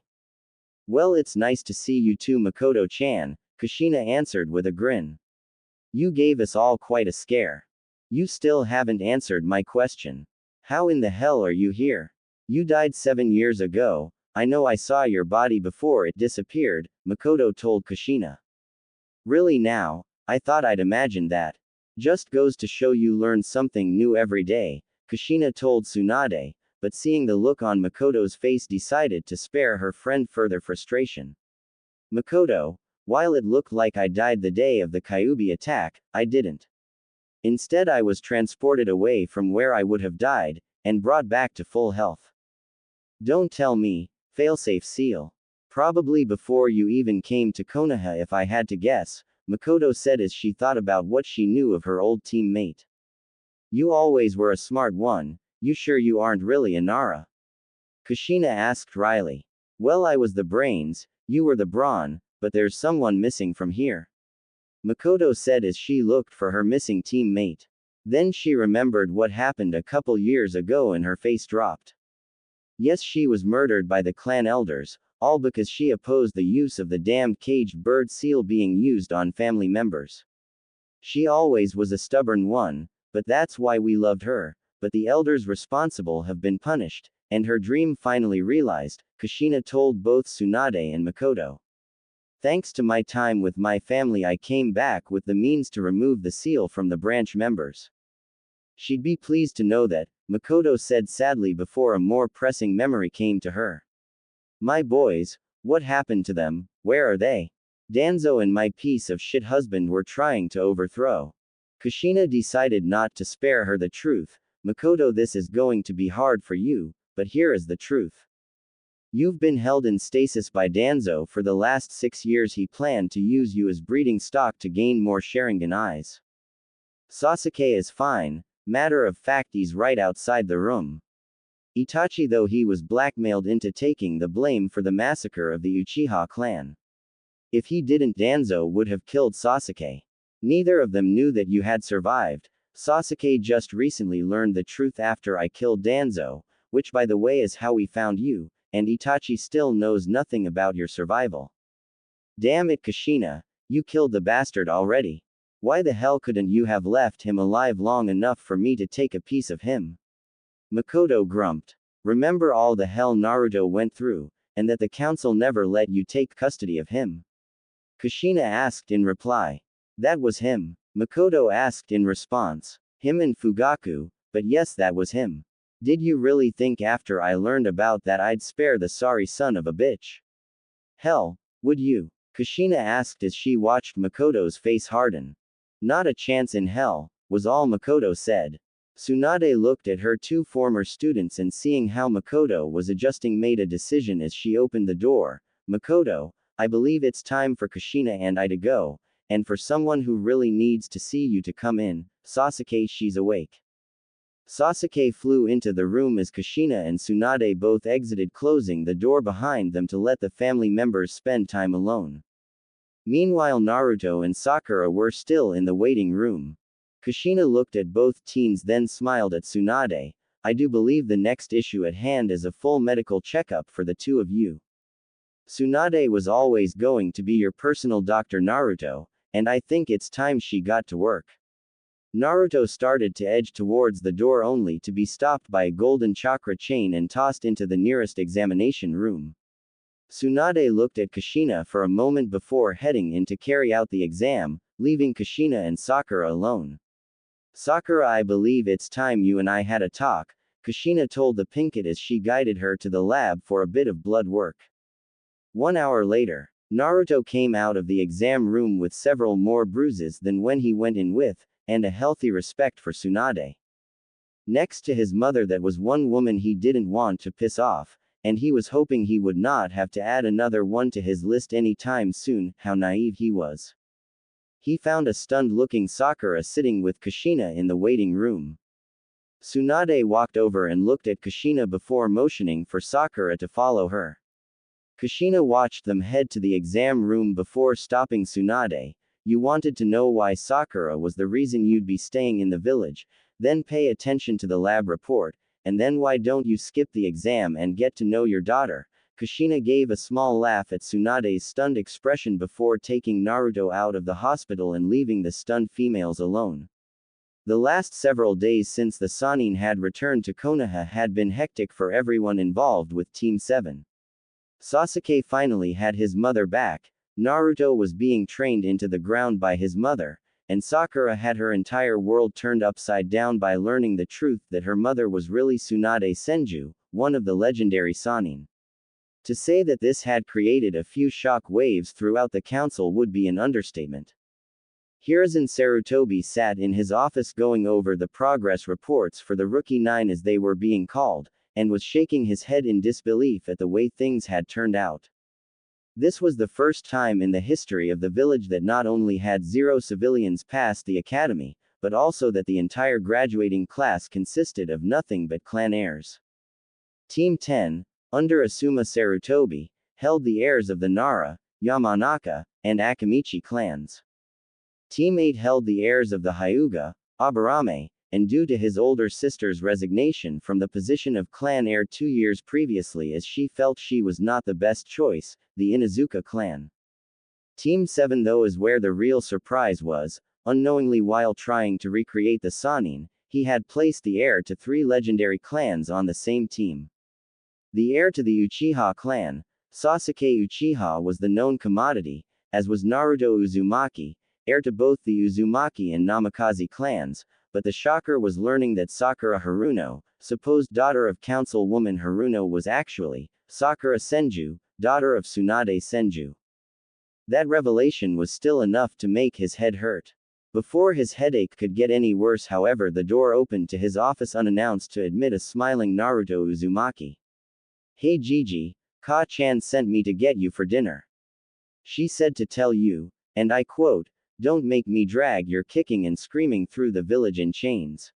Well, it's nice to see you too, Makoto-chan, Kushina answered with a grin. You gave us all quite a scare. You still haven't answered my question. How in the hell are you here? You died 7 years ago. I know, I saw your body before it disappeared, Makoto told Kushina. Really now? I thought I'd imagined that. Just goes to show you learn something new every day, Kushina told Tsunade, but seeing the look on Makoto's face decided to spare her friend further frustration. Makoto, while it looked like I died the day of the Kyuubi attack, I didn't. Instead, I was transported away from where I would have died, and brought back to full health. Don't tell me, failsafe seal. Probably before you even came to Konoha if I had to guess, Makoto said as she thought about what she knew of her old teammate. You always were a smart one, you sure you aren't really a Nara? Kushina asked wryly. Well, I was the brains, you were the brawn, but there's someone missing from here. Makoto said as she looked for her missing teammate. Then she remembered what happened a couple years ago and her face dropped. Yes, she was murdered by the clan elders, all because she opposed the use of the damned caged bird seal being used on family members. She always was a stubborn one, but that's why we loved her, but the elders responsible have been punished, and her dream finally realized, Kushina told both Tsunade and Makoto. Thanks to my time with my family, I came back with the means to remove the seal from the branch members. She'd be pleased to know that, Makoto said sadly before a more pressing memory came to her. My boys, what happened to them, where are they? Danzo and my piece of shit husband were trying to overthrow. Kushina decided not to spare her the truth. Makoto, this is going to be hard for you, but here is the truth. You've been held in stasis by Danzo for the last 6 years. He planned to use you as breeding stock to gain more Sharingan eyes. Sasuke is fine. Matter of fact, he's right outside the room. Itachi, though, he was blackmailed into taking the blame for the massacre of the Uchiha clan. If he didn't, Danzo would have killed Sasuke. Neither of them knew that you had survived. Sasuke just recently learned the truth after I killed Danzo, which by the way is how we found you, and Itachi still knows nothing about your survival. Damn it, Kushina, you killed the bastard already. Why the hell couldn't you have left him alive long enough for me to take a piece of him? Makoto grumped. Remember all the hell Naruto went through, and that the council never let you take custody of him? Kushina asked in reply. That was him. Makoto asked in response. Him and Fugaku, but yes, that was him. Did you really think after I learned about that I'd spare the sorry son of a bitch? Hell, would you? Kushina asked as she watched Makoto's face harden. Not a chance in hell, was all Makoto said. Tsunade looked at her two former students and seeing how Makoto was adjusting made a decision as she opened the door. Makoto, I believe it's time for Kushina and I to go, and for someone who really needs to see you to come in. Sasuke, she's awake. Sasuke flew into the room as Kushina and Tsunade both exited, closing the door behind them to let the family members spend time alone. Meanwhile, Naruto and Sakura were still in the waiting room. Kushina looked at both teens, then smiled at Tsunade. I do believe the next issue at hand is a full medical checkup for the two of you. Tsunade was always going to be your personal doctor, Naruto, and I think it's time she got to work. Naruto started to edge towards the door only to be stopped by a golden chakra chain and tossed into the nearest examination room. Tsunade looked at Kushina for a moment before heading in to carry out the exam, leaving Kushina and Sakura alone. Sakura, I believe it's time you and I had a talk, Kushina told the Pinkett as she guided her to the lab for a bit of blood work. 1 hour later, Naruto came out of the exam room with several more bruises than when he went in with, and a healthy respect for Tsunade. Next to his mother, that was one woman he didn't want to piss off, and he was hoping he would not have to add another one to his list anytime soon. How naive he was. He found a stunned-looking Sakura sitting with Kushina in the waiting room. Tsunade walked over and looked at Kushina before motioning for Sakura to follow her. Kushina watched them head to the exam room before stopping Tsunade. You wanted to know why Sakura was the reason you'd be staying in the village, then pay attention to the lab report, and then why don't you skip the exam and get to know your daughter? Kushina gave a small laugh at Tsunade's stunned expression before taking Naruto out of the hospital and leaving the stunned females alone. The last several days since the Sanin had returned to Konoha had been hectic for everyone involved with Team 7. Sasuke finally had his mother back, Naruto was being trained into the ground by his mother, and Sakura had her entire world turned upside down by learning the truth that her mother was really Tsunade Senju, one of the legendary Sanin. To say that this had created a few shock waves throughout the council would be an understatement. Hiruzen Sarutobi sat in his office going over the progress reports for the Rookie 9 as they were being called, and was shaking his head in disbelief at the way things had turned out. This was the first time in the history of the village that not only had 0 civilians pass the academy, but also that the entire graduating class consisted of nothing but clan heirs. Team 10, under Asuma Sarutobi, held the heirs of the Nara, Yamanaka, and Akamichi clans. Team 8 held the heirs of the Hyuga, Aburame, and due to his older sister's resignation from the position of clan heir 2 years previously as she felt she was not the best choice, the Inuzuka clan. Team 7 though is where the real surprise was, unknowingly while trying to recreate the Sanin, he had placed the heir to 3 legendary clans on the same team. The heir to the Uchiha clan, Sasuke Uchiha, was the known commodity, as was Naruto Uzumaki, heir to both the Uzumaki and Namikaze clans, but the shocker was learning that Sakura Haruno, supposed daughter of councilwoman Haruno, was actually Sakura Senju, daughter of Tsunade Senju. That revelation was still enough to make his head hurt. Before his headache could get any worse, however, the door opened to his office unannounced to admit a smiling Naruto Uzumaki. "Hey Gigi, Ka-chan sent me to get you for dinner. She said to tell you, and I quote, don't make me drag your kicking and screaming through the village in chains.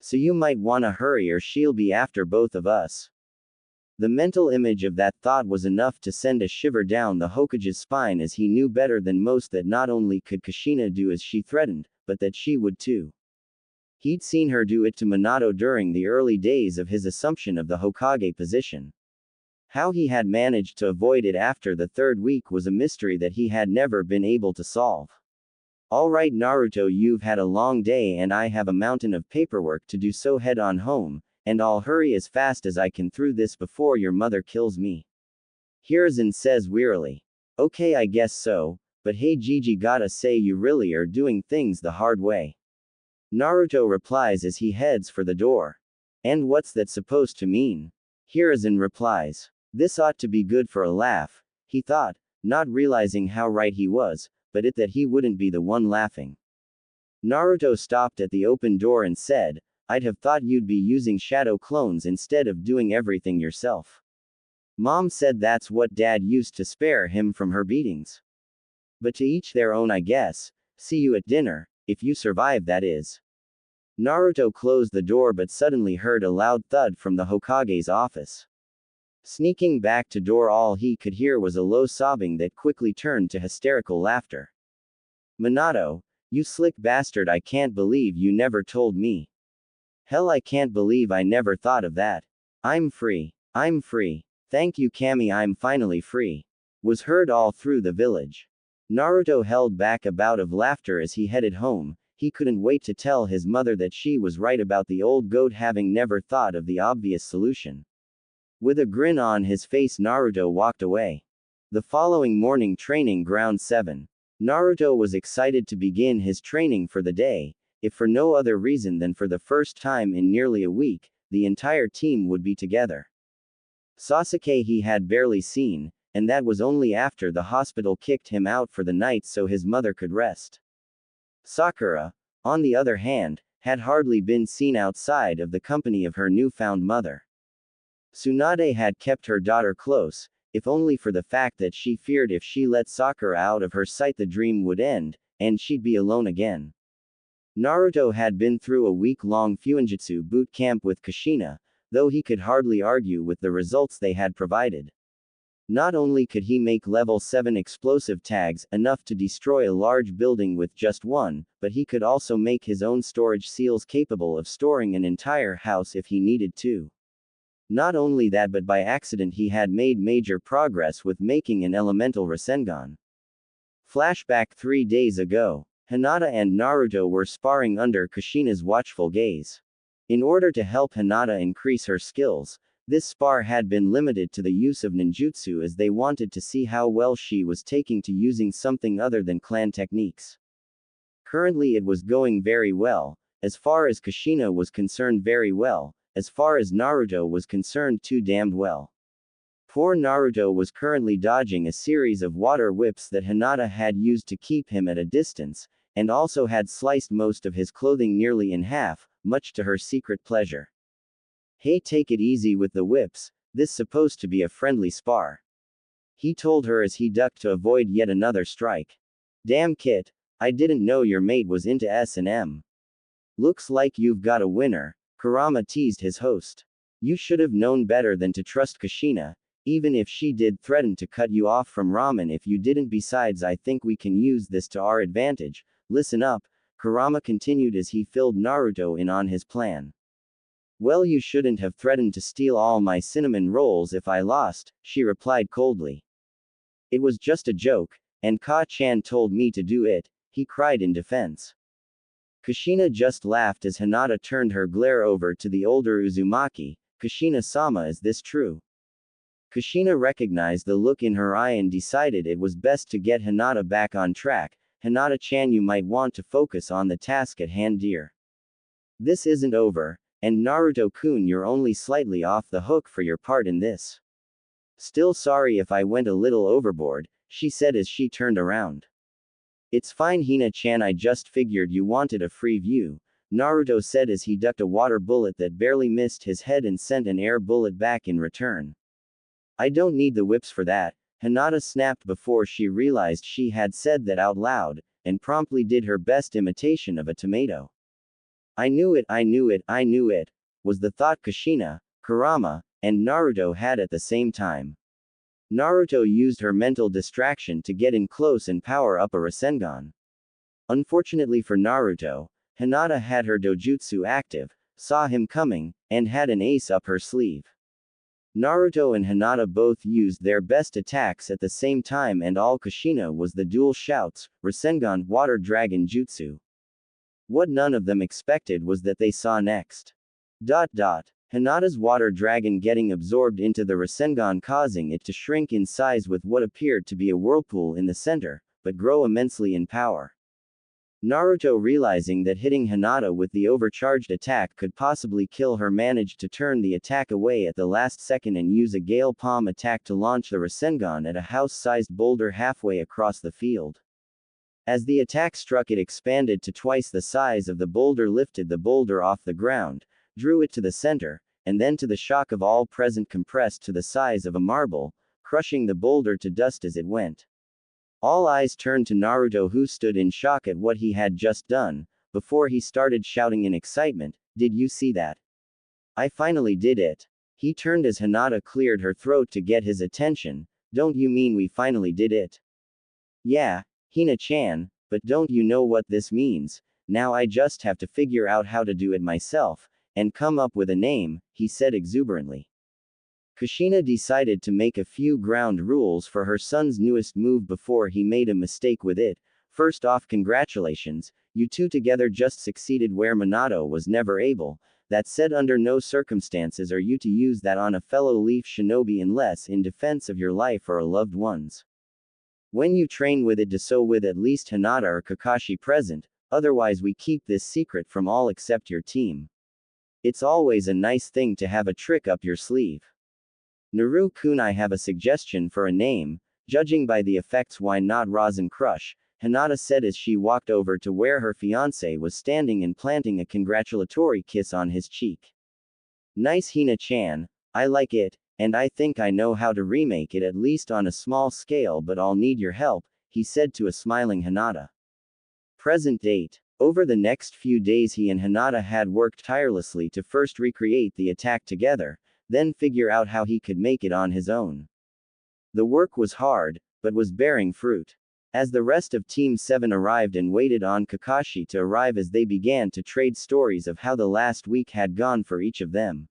So you might wanna hurry or she'll be after both of us." The mental image of that thought was enough to send a shiver down the Hokage's spine, as he knew better than most that not only could Kushina do as she threatened, but that she would too. He'd seen her do it to Minato during the early days of his assumption of the Hokage position. How he had managed to avoid it after the third week was a mystery that he had never been able to solve. "Alright Naruto, you've had a long day and I have a mountain of paperwork to do, so head on home, and I'll hurry as fast as I can through this before your mother kills me," Hiruzen says wearily. "Okay, I guess so, but hey Gigi, gotta say you really are doing things the hard way," Naruto replies as he heads for the door. "And what's that supposed to mean?" Hiruzen replies. This ought to be good for a laugh, he thought, not realizing how right he was, but that he wouldn't be the one laughing. Naruto stopped at the open door and said, "I'd have thought you'd be using shadow clones instead of doing everything yourself. Mom said that's what Dad used to spare him from her beatings. But to each their own, I guess. See you at dinner, if you survive, that is." Naruto closed the door but suddenly heard a loud thud from the Hokage's office. Sneaking back to door, all he could hear was a low sobbing that quickly turned to hysterical laughter. "Minato, you slick bastard, I can't believe you never told me. Hell, I can't believe I never thought of that. I'm free. I'm free. Thank you Kami, I'm finally free," was heard all through the village. Naruto held back a bout of laughter as he headed home. He couldn't wait to tell his mother that she was right about the old goat having never thought of the obvious solution. With a grin on his face, Naruto walked away. The following morning, training ground 7. Naruto was excited to begin his training for the day, if for no other reason than for the first time in nearly a week, the entire team would be together. Sasuke he had barely seen, and that was only after the hospital kicked him out for the night so his mother could rest. Sakura, on the other hand, had hardly been seen outside of the company of her newfound mother. Tsunade had kept her daughter close, if only for the fact that she feared if she let Sakura out of her sight the dream would end, and she'd be alone again. Naruto had been through a week-long Fuinjutsu boot camp with Kushina, though he could hardly argue with the results they had provided. Not only could he make level 7 explosive tags, enough to destroy a large building with just one, but he could also make his own storage seals capable of storing an entire house if he needed to. Not only that, but by accident he had made major progress with making an elemental Rasengan. Flashback 3 days ago. Hinata and Naruto were sparring under Kushina's watchful gaze. In order to help Hinata increase her skills, this spar had been limited to the use of ninjutsu, as they wanted to see how well she was taking to using something other than clan techniques. Currently it was going very well, as far as Kushina was concerned, very well. As far as Naruto was concerned, too damned well. Poor Naruto was currently dodging a series of water whips that Hinata had used to keep him at a distance, and also had sliced most of his clothing nearly in half, much to her secret pleasure. "Hey, take it easy with the whips, this supposed to be a friendly spar," he told her as he ducked to avoid yet another strike. "Damn Kit, I didn't know your mate was into S&M. Looks like you've got a winner," Kurama teased his host. "You should have known better than to trust Kushina, even if she did threaten to cut you off from ramen if you didn't. Besides, I think we can use this to our advantage. Listen up," Kurama continued as he filled Naruto in on his plan. "Well, you shouldn't have threatened to steal all my cinnamon rolls if I lost," she replied coldly. "It was just a joke, and Ka-chan told me to do it," he cried in defense. Kushina just laughed as Hinata turned her glare over to the older Uzumaki. "Kushina-sama, is this true?" Kushina recognized the look in her eye and decided it was best to get Hinata back on track. "Hinata-chan, you might want to focus on the task at hand, dear. This isn't over, and Naruto-kun, you're only slightly off the hook for your part in this. Still sorry if I went a little overboard," she said as she turned around. It's fine Hina-chan, I just figured you wanted a free view, Naruto said as he ducked a water bullet that barely missed his head and sent an air bullet back in return. I don't need the whips for that, Hinata snapped before she realized she had said that out loud, and promptly did her best imitation of a tomato. I knew it, I knew it, I knew it, was the thought Kushina, Kurama, and Naruto had at the same time. Naruto used her mental distraction to get in close and power up a Rasengan. Unfortunately for Naruto, Hinata had her dojutsu active, saw him coming, and had an ace up her sleeve. Naruto and Hinata both used their best attacks at the same time, and all Kushina was the dual shouts, Rasengan, Water Dragon Jutsu. What none of them expected was that they saw next. Hinata's water dragon getting absorbed into the Rasengan, causing it to shrink in size with what appeared to be a whirlpool in the center, but grow immensely in power. Naruto, realizing that hitting Hinata with the overcharged attack could possibly kill her, managed to turn the attack away at the last second and use a Gale Palm attack to launch the Rasengan at a house-sized boulder halfway across the field. As the attack struck, it expanded to twice the size of the boulder, lifted the boulder off the ground, drew it to the center, and then to the shock of all present compressed to the size of a marble, crushing the boulder to dust as it went. All eyes turned to Naruto, who stood in shock at what he had just done, before he started shouting in excitement, "Did you see that? I finally did it!" He turned as Hinata cleared her throat to get his attention. "Don't you mean we finally did it?" "Yeah, Hina-chan, but don't you know what this means? Now I just have to figure out how to do it myself, and come up with a name," he said exuberantly. Kushina decided to make a few ground rules for her son's newest move before he made a mistake with it. "First off, congratulations, you two together just succeeded where Minato was never able. That said, under no circumstances are you to use that on a fellow Leaf Shinobi unless in defense of your life or a loved one's. When you train with it, do so with at least Hinata or Kakashi present, otherwise we keep this secret from all except your team. It's always a nice thing to have a trick up your sleeve. Naru-kun, I have a suggestion for a name, judging by the effects, why not Rosin Crush?" Hinata said as she walked over to where her fiancé was standing and planting a congratulatory kiss on his cheek. "Nice Hina-chan, I like it, and I think I know how to remake it, at least on a small scale, but I'll need your help," he said to a smiling Hinata. Present date. Over the next few days he and Hinata had worked tirelessly to first recreate the attack together, then figure out how he could make it on his own. The work was hard, but was bearing fruit. As the rest of Team 7 arrived and waited on Kakashi to arrive, as they began to trade stories of how the last week had gone for each of them.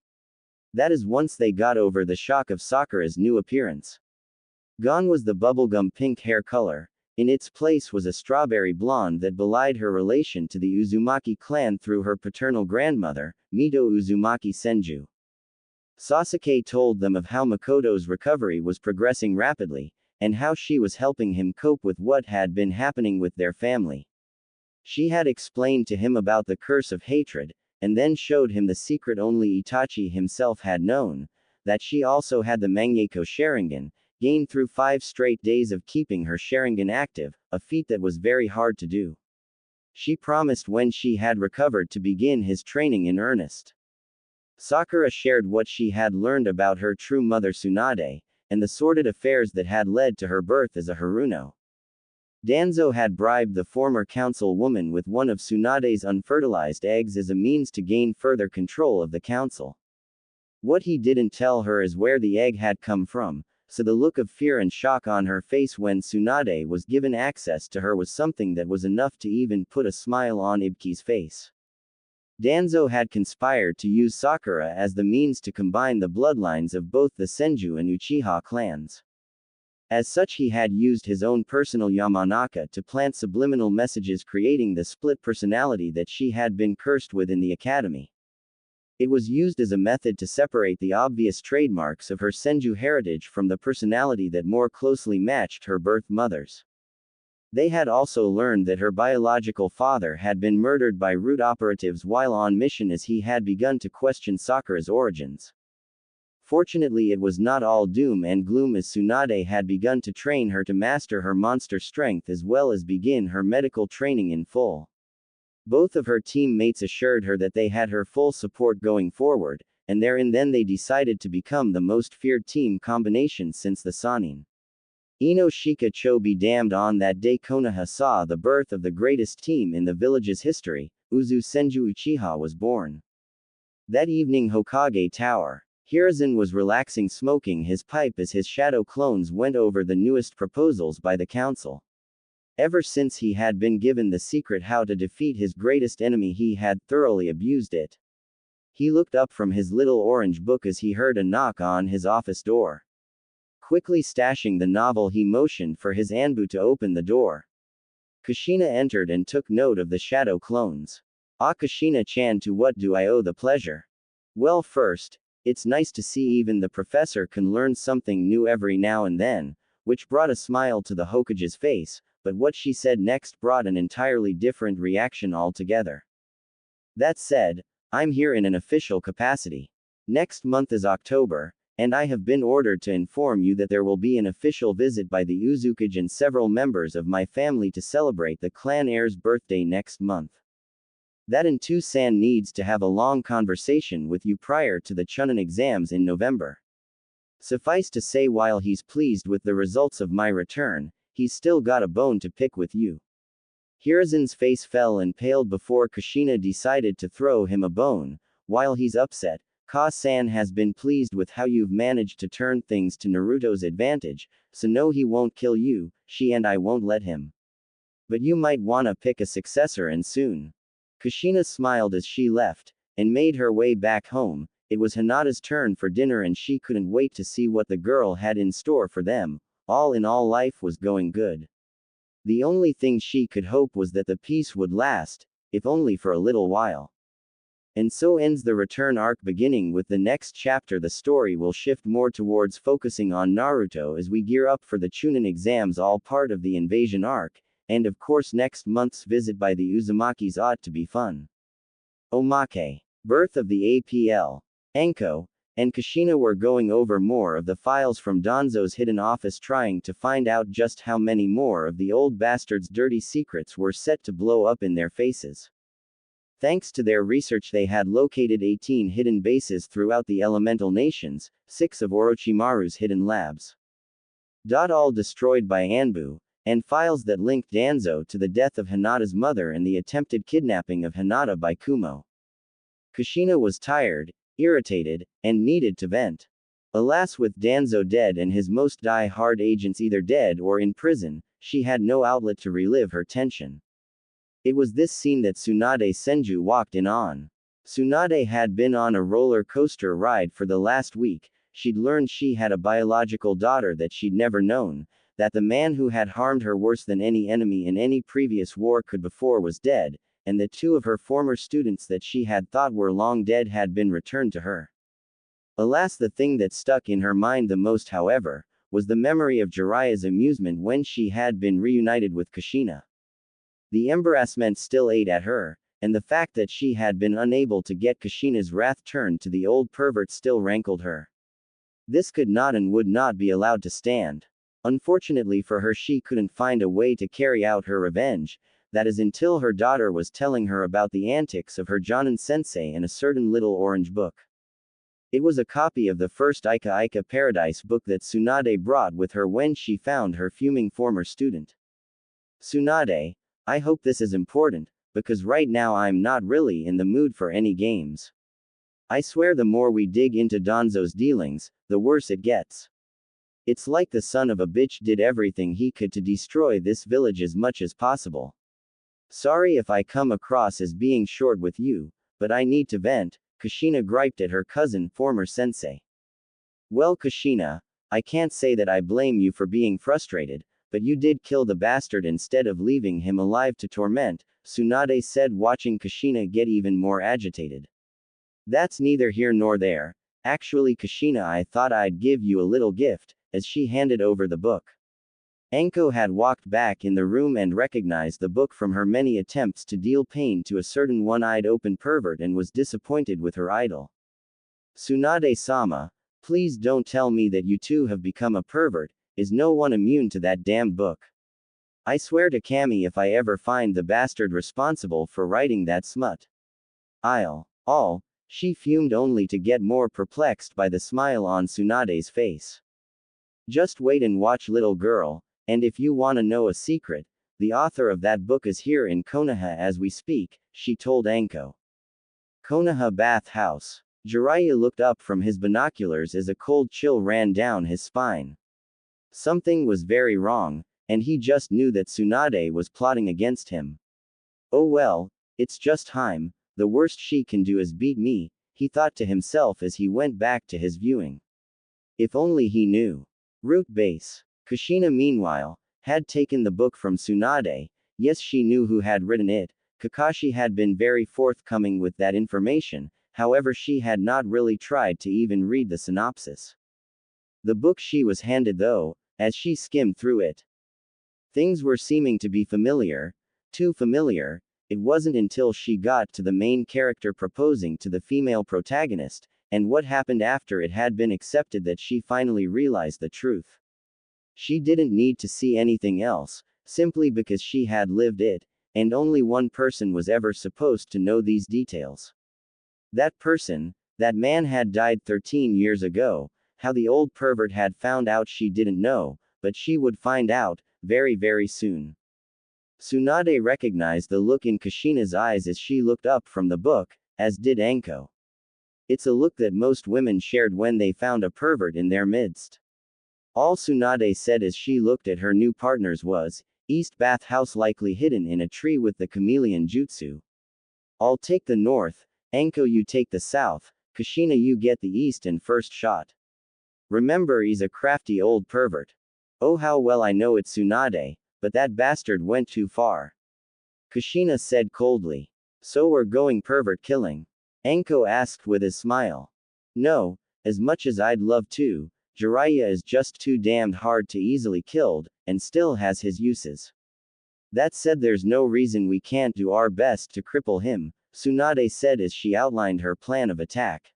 That is, once they got over the shock of Sakura's new appearance. Gone was the bubblegum pink hair color. In its place was a strawberry blonde that belied her relation to the Uzumaki clan through her paternal grandmother, Mito Uzumaki Senju. Sasuke told them of how Makoto's recovery was progressing rapidly, and how she was helping him cope with what had been happening with their family. She had explained to him about the curse of hatred, and then showed him the secret only Itachi himself had known, that she also had the Mangekyo Sharingan, gained through 5 straight days of keeping her Sharingan active, a feat that was very hard to do. She promised when she had recovered to begin his training in earnest. Sakura shared what she had learned about her true mother Tsunade, and the sordid affairs that had led to her birth as a Haruno. Danzo had bribed the former councilwoman with one of Tsunade's unfertilized eggs as a means to gain further control of the council. What he didn't tell her is where the egg had come from, so the look of fear and shock on her face when Tsunade was given access to her was something that was enough to even put a smile on Ibuki's face. Danzo had conspired to use Sakura as the means to combine the bloodlines of both the Senju and Uchiha clans. As such, he had used his own personal Yamanaka to plant subliminal messages, creating the split personality that she had been cursed with in the academy. It was used as a method to separate the obvious trademarks of her Senju heritage from the personality that more closely matched her birth mother's. They had also learned that her biological father had been murdered by root operatives while on mission, as he had begun to question Sakura's origins. Fortunately, it was not all doom and gloom, as Tsunade had begun to train her to master her monster strength as well as begin her medical training in full. Both of her teammates assured her that they had her full support going forward, and there and then they decided to become the most feared team combination since the Sanin. Ino Shika Cho be damned, on that day Konoha saw the birth of the greatest team in the village's history. Uzu Senju Uchiha was born. That evening, Hokage Tower. Hiruzen was relaxing, smoking his pipe as his shadow clones went over the newest proposals by the council. Ever since he had been given the secret how to defeat his greatest enemy, he had thoroughly abused it. He looked up from his little orange book as he heard a knock on his office door. Quickly stashing the novel, he motioned for his Anbu to open the door. Kushina entered and took note of the shadow clones. "Ah, Kushina-chan, to what do I owe the pleasure?" "Well, first, it's nice to see even the professor can learn something new every now and then," which brought a smile to the Hokage's face, but what she said next brought an entirely different reaction altogether. "That said, I'm here in an official capacity. Next month is October, and I have been ordered to inform you that there will be an official visit by the Uzukage and several members of my family to celebrate the clan heir's birthday next month. That and San needs to have a long conversation with you prior to the Chunin exams in November. Suffice to say, while he's pleased with the results of my return, he's still got a bone to pick with you." Hiruzen's face fell and paled before Kushina decided to throw him a bone. "While he's upset, Ka-san has been pleased with how you've managed to turn things to Naruto's advantage, so no, he won't kill you, she and I won't let him. But you might wanna pick a successor, and soon." Kushina smiled as she left, and made her way back home. It was Hinata's turn for dinner and she couldn't wait to see what the girl had in store for them. All in all, life was going good. The only thing she could hope was that the peace would last, if only for a little while. And so ends the return arc. Beginning with the next chapter, the story will shift more towards focusing on Naruto as we gear up for the Chunin exams, all part of the invasion arc, and of course next month's visit by the Uzumakis ought to be fun. Omake. Birth of the APL. Enko and Kushina were going over more of the files from Danzo's hidden office, trying to find out just how many more of the old bastard's dirty secrets were set to blow up in their faces. Thanks to their research, they had located 18 hidden bases throughout the elemental nations, 6 of Orochimaru's hidden labs. All destroyed by Anbu, and files that linked Danzo to the death of Hinata's mother and the attempted kidnapping of Hinata by Kumo. Kushina was tired, irritated, and needed to vent. Alas, with Danzo dead and his most die-hard agents either dead or in prison, she had no outlet to relive her tension. It was this scene that Tsunade Senju walked in on. Tsunade had been on a roller coaster ride for the last week. She'd learned she had a biological daughter that she'd never known, that the man who had harmed her worse than any enemy in any previous war could before was dead, and that 2 of her former students that she had thought were long dead had been returned to her. Alas, the thing that stuck in her mind the most, however, was the memory of Jiraiya's amusement when she had been reunited with Kushina. The embarrassment still ate at her, and the fact that she had been unable to get Kushina's wrath turned to the old pervert still rankled her. This could not and would not be allowed to stand. Unfortunately for her, she couldn't find a way to carry out her revenge, that is until her daughter was telling her about the antics of her Jonin sensei in a certain little orange book. It was a copy of the first Ika Ika Paradise book that Tsunade brought with her when she found her fuming former student. "Tsunade, I hope this is important, because right now I'm not really in the mood for any games. I swear the more we dig into Danzo's dealings, the worse it gets. It's like the son of a bitch did everything he could to destroy this village as much as possible. Sorry if I come across as being short with you, but I need to vent," Kushina griped at her cousin, former sensei. "Well, Kushina, I can't say that I blame you for being frustrated, but you did kill the bastard instead of leaving him alive to torment," Tsunade said, watching Kushina get even more agitated. "That's neither here nor there. Actually, Kushina, I thought I'd give you a little gift," as she handed over the book. Enko had walked back in the room and recognized the book from her many attempts to deal pain to a certain one-eyed open pervert and was disappointed with her idol. "Tsunade-sama, Please don't tell me that you two have become a pervert. Is no one immune to that damned book? I swear to Cammy if I ever find the bastard responsible for writing that smut. All, she fumed only to get more perplexed by the smile on Tsunade's face. Just wait and watch, little girl, and if you wanna know a secret, the author of that book is here in Konoha as we speak, she told Anko. Konoha Bath House. Jiraiya looked up from his binoculars as a cold chill ran down his spine. Something was very wrong, and he just knew that Tsunade was plotting against him. Oh well, it's just Haim, the worst she can do is beat me, he thought to himself as he went back to his viewing. If only he knew. Root base. Kushina meanwhile, had taken the book from Tsunade. Yes, she knew who had written it. Kakashi had been very forthcoming with that information, however she had not really tried to even read the synopsis. The book she was handed though, as she skimmed through it. Things were seeming to be familiar, too familiar. It wasn't until she got to the main character proposing to the female protagonist, and what happened after it had been accepted that she finally realized the truth. She didn't need to see anything else, simply because she had lived it, and only one person was ever supposed to know these details. That person, that man had died 13 years ago. How the old pervert had found out she didn't know, but she would find out, very very soon. Tsunade recognized the look in Kushina's eyes as she looked up from the book, as did Anko. It's a look that most women shared when they found a pervert in their midst. All Tsunade said as she looked at her new partners was, East Bath House likely hidden in a tree with the chameleon jutsu. I'll take the north, Anko you take the south, Kushina you get the east and first shot. Remember he's a crafty old pervert. Oh how well I know it Tsunade, but that bastard went too far. Kushina said coldly. So we're going pervert killing? Anko asked with a smile. No, as much as I'd love to, Jiraiya is just too damned hard to easily killed, and still has his uses. That said there's no reason we can't do our best to cripple him, Tsunade said as she outlined her plan of attack.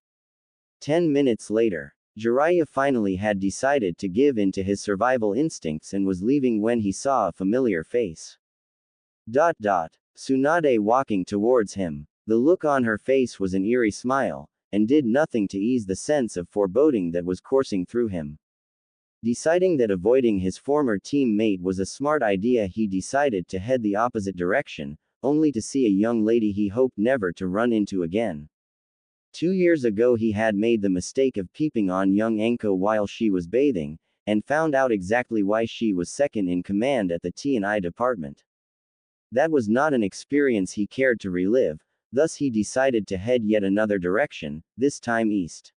10 minutes later. Jiraiya finally had decided to give in to his survival instincts and was leaving when he saw a familiar face. Tsunade walking towards him. The look on her face was an eerie smile, and did nothing to ease the sense of foreboding that was coursing through him. Deciding that avoiding his former teammate was a smart idea, he decided to head the opposite direction, only to see a young lady he hoped never to run into again. 2 years ago he had made the mistake of peeping on young Anko while she was bathing, and found out exactly why she was second in command at the T&I department. That was not an experience he cared to relive, thus he decided to head yet another direction, this time east.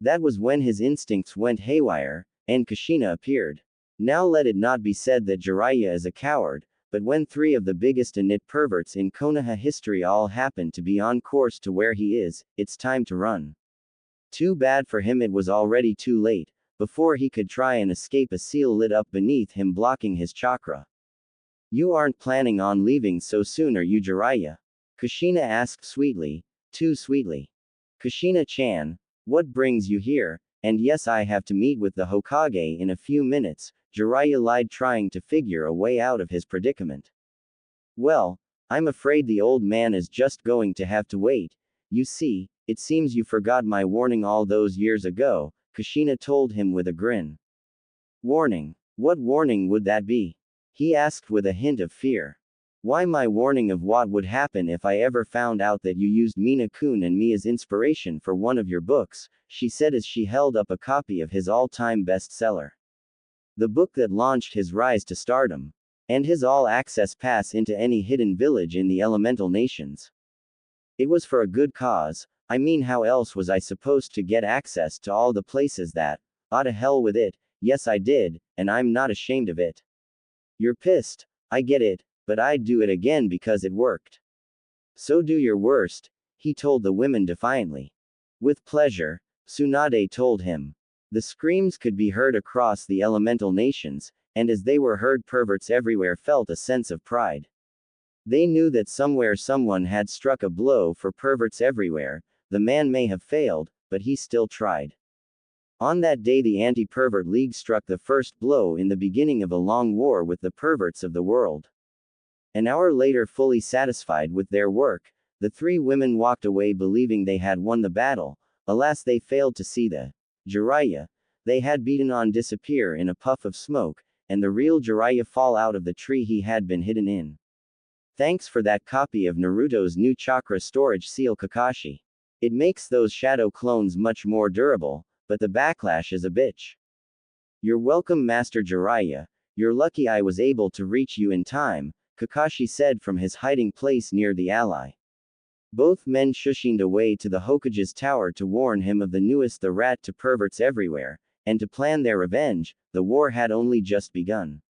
That was when his instincts went haywire, and Kushina appeared. Now let it not be said that Jiraiya is a coward, but when 3 of the biggest init perverts in Konoha history all happen to be on course to where he is, it's time to run. Too bad for him it was already too late, before he could try and escape a seal lit up beneath him blocking his chakra. You aren't planning on leaving so soon are you Jiraiya? Kushina asked sweetly, too sweetly. Kushina-chan, what brings you here? And yes I have to meet with the Hokage in a few minutes, Jiraiya lied trying to figure a way out of his predicament. Well, I'm afraid the old man is just going to have to wait. You see, it seems you forgot my warning all those years ago, Kushina told him with a grin. Warning? What warning would that be? He asked with a hint of fear. Why my warning of what would happen if I ever found out that you used Mina-kun and me as inspiration for one of your books, she said as she held up a copy of his all-time bestseller. The book that launched his rise to stardom. And his all-access pass into any hidden village in the elemental nations. It was for a good cause, I mean how else was I supposed to get access to all the places that, to hell with it, yes I did, and I'm not ashamed of it. You're pissed, I get it, but I'd do it again because it worked. So do your worst, he told the women defiantly. With pleasure, Tsunade told him. The screams could be heard across the elemental nations, and as they were heard perverts everywhere felt a sense of pride. They knew that somewhere someone had struck a blow for perverts everywhere, the man may have failed, but he still tried. On that day, the Anti-Pervert League struck the first blow in the beginning of a long war with the perverts of the world. An hour later, fully satisfied with their work, the three women walked away believing they had won the battle. Alas, they failed to see the Jiraiya they had beaten on disappear in a puff of smoke, and the real Jiraiya fall out of the tree he had been hidden in. Thanks for that copy of Naruto's new chakra storage seal, Kakashi. It makes those shadow clones much more durable, but the backlash is a bitch. You're welcome, Master Jiraiya. You're lucky I was able to reach you in time, Kakashi said from his hiding place near the ally. Both men shushined away to the Hokage's tower to warn him of the newest the rat to perverts everywhere, and to plan their revenge. The war had only just begun.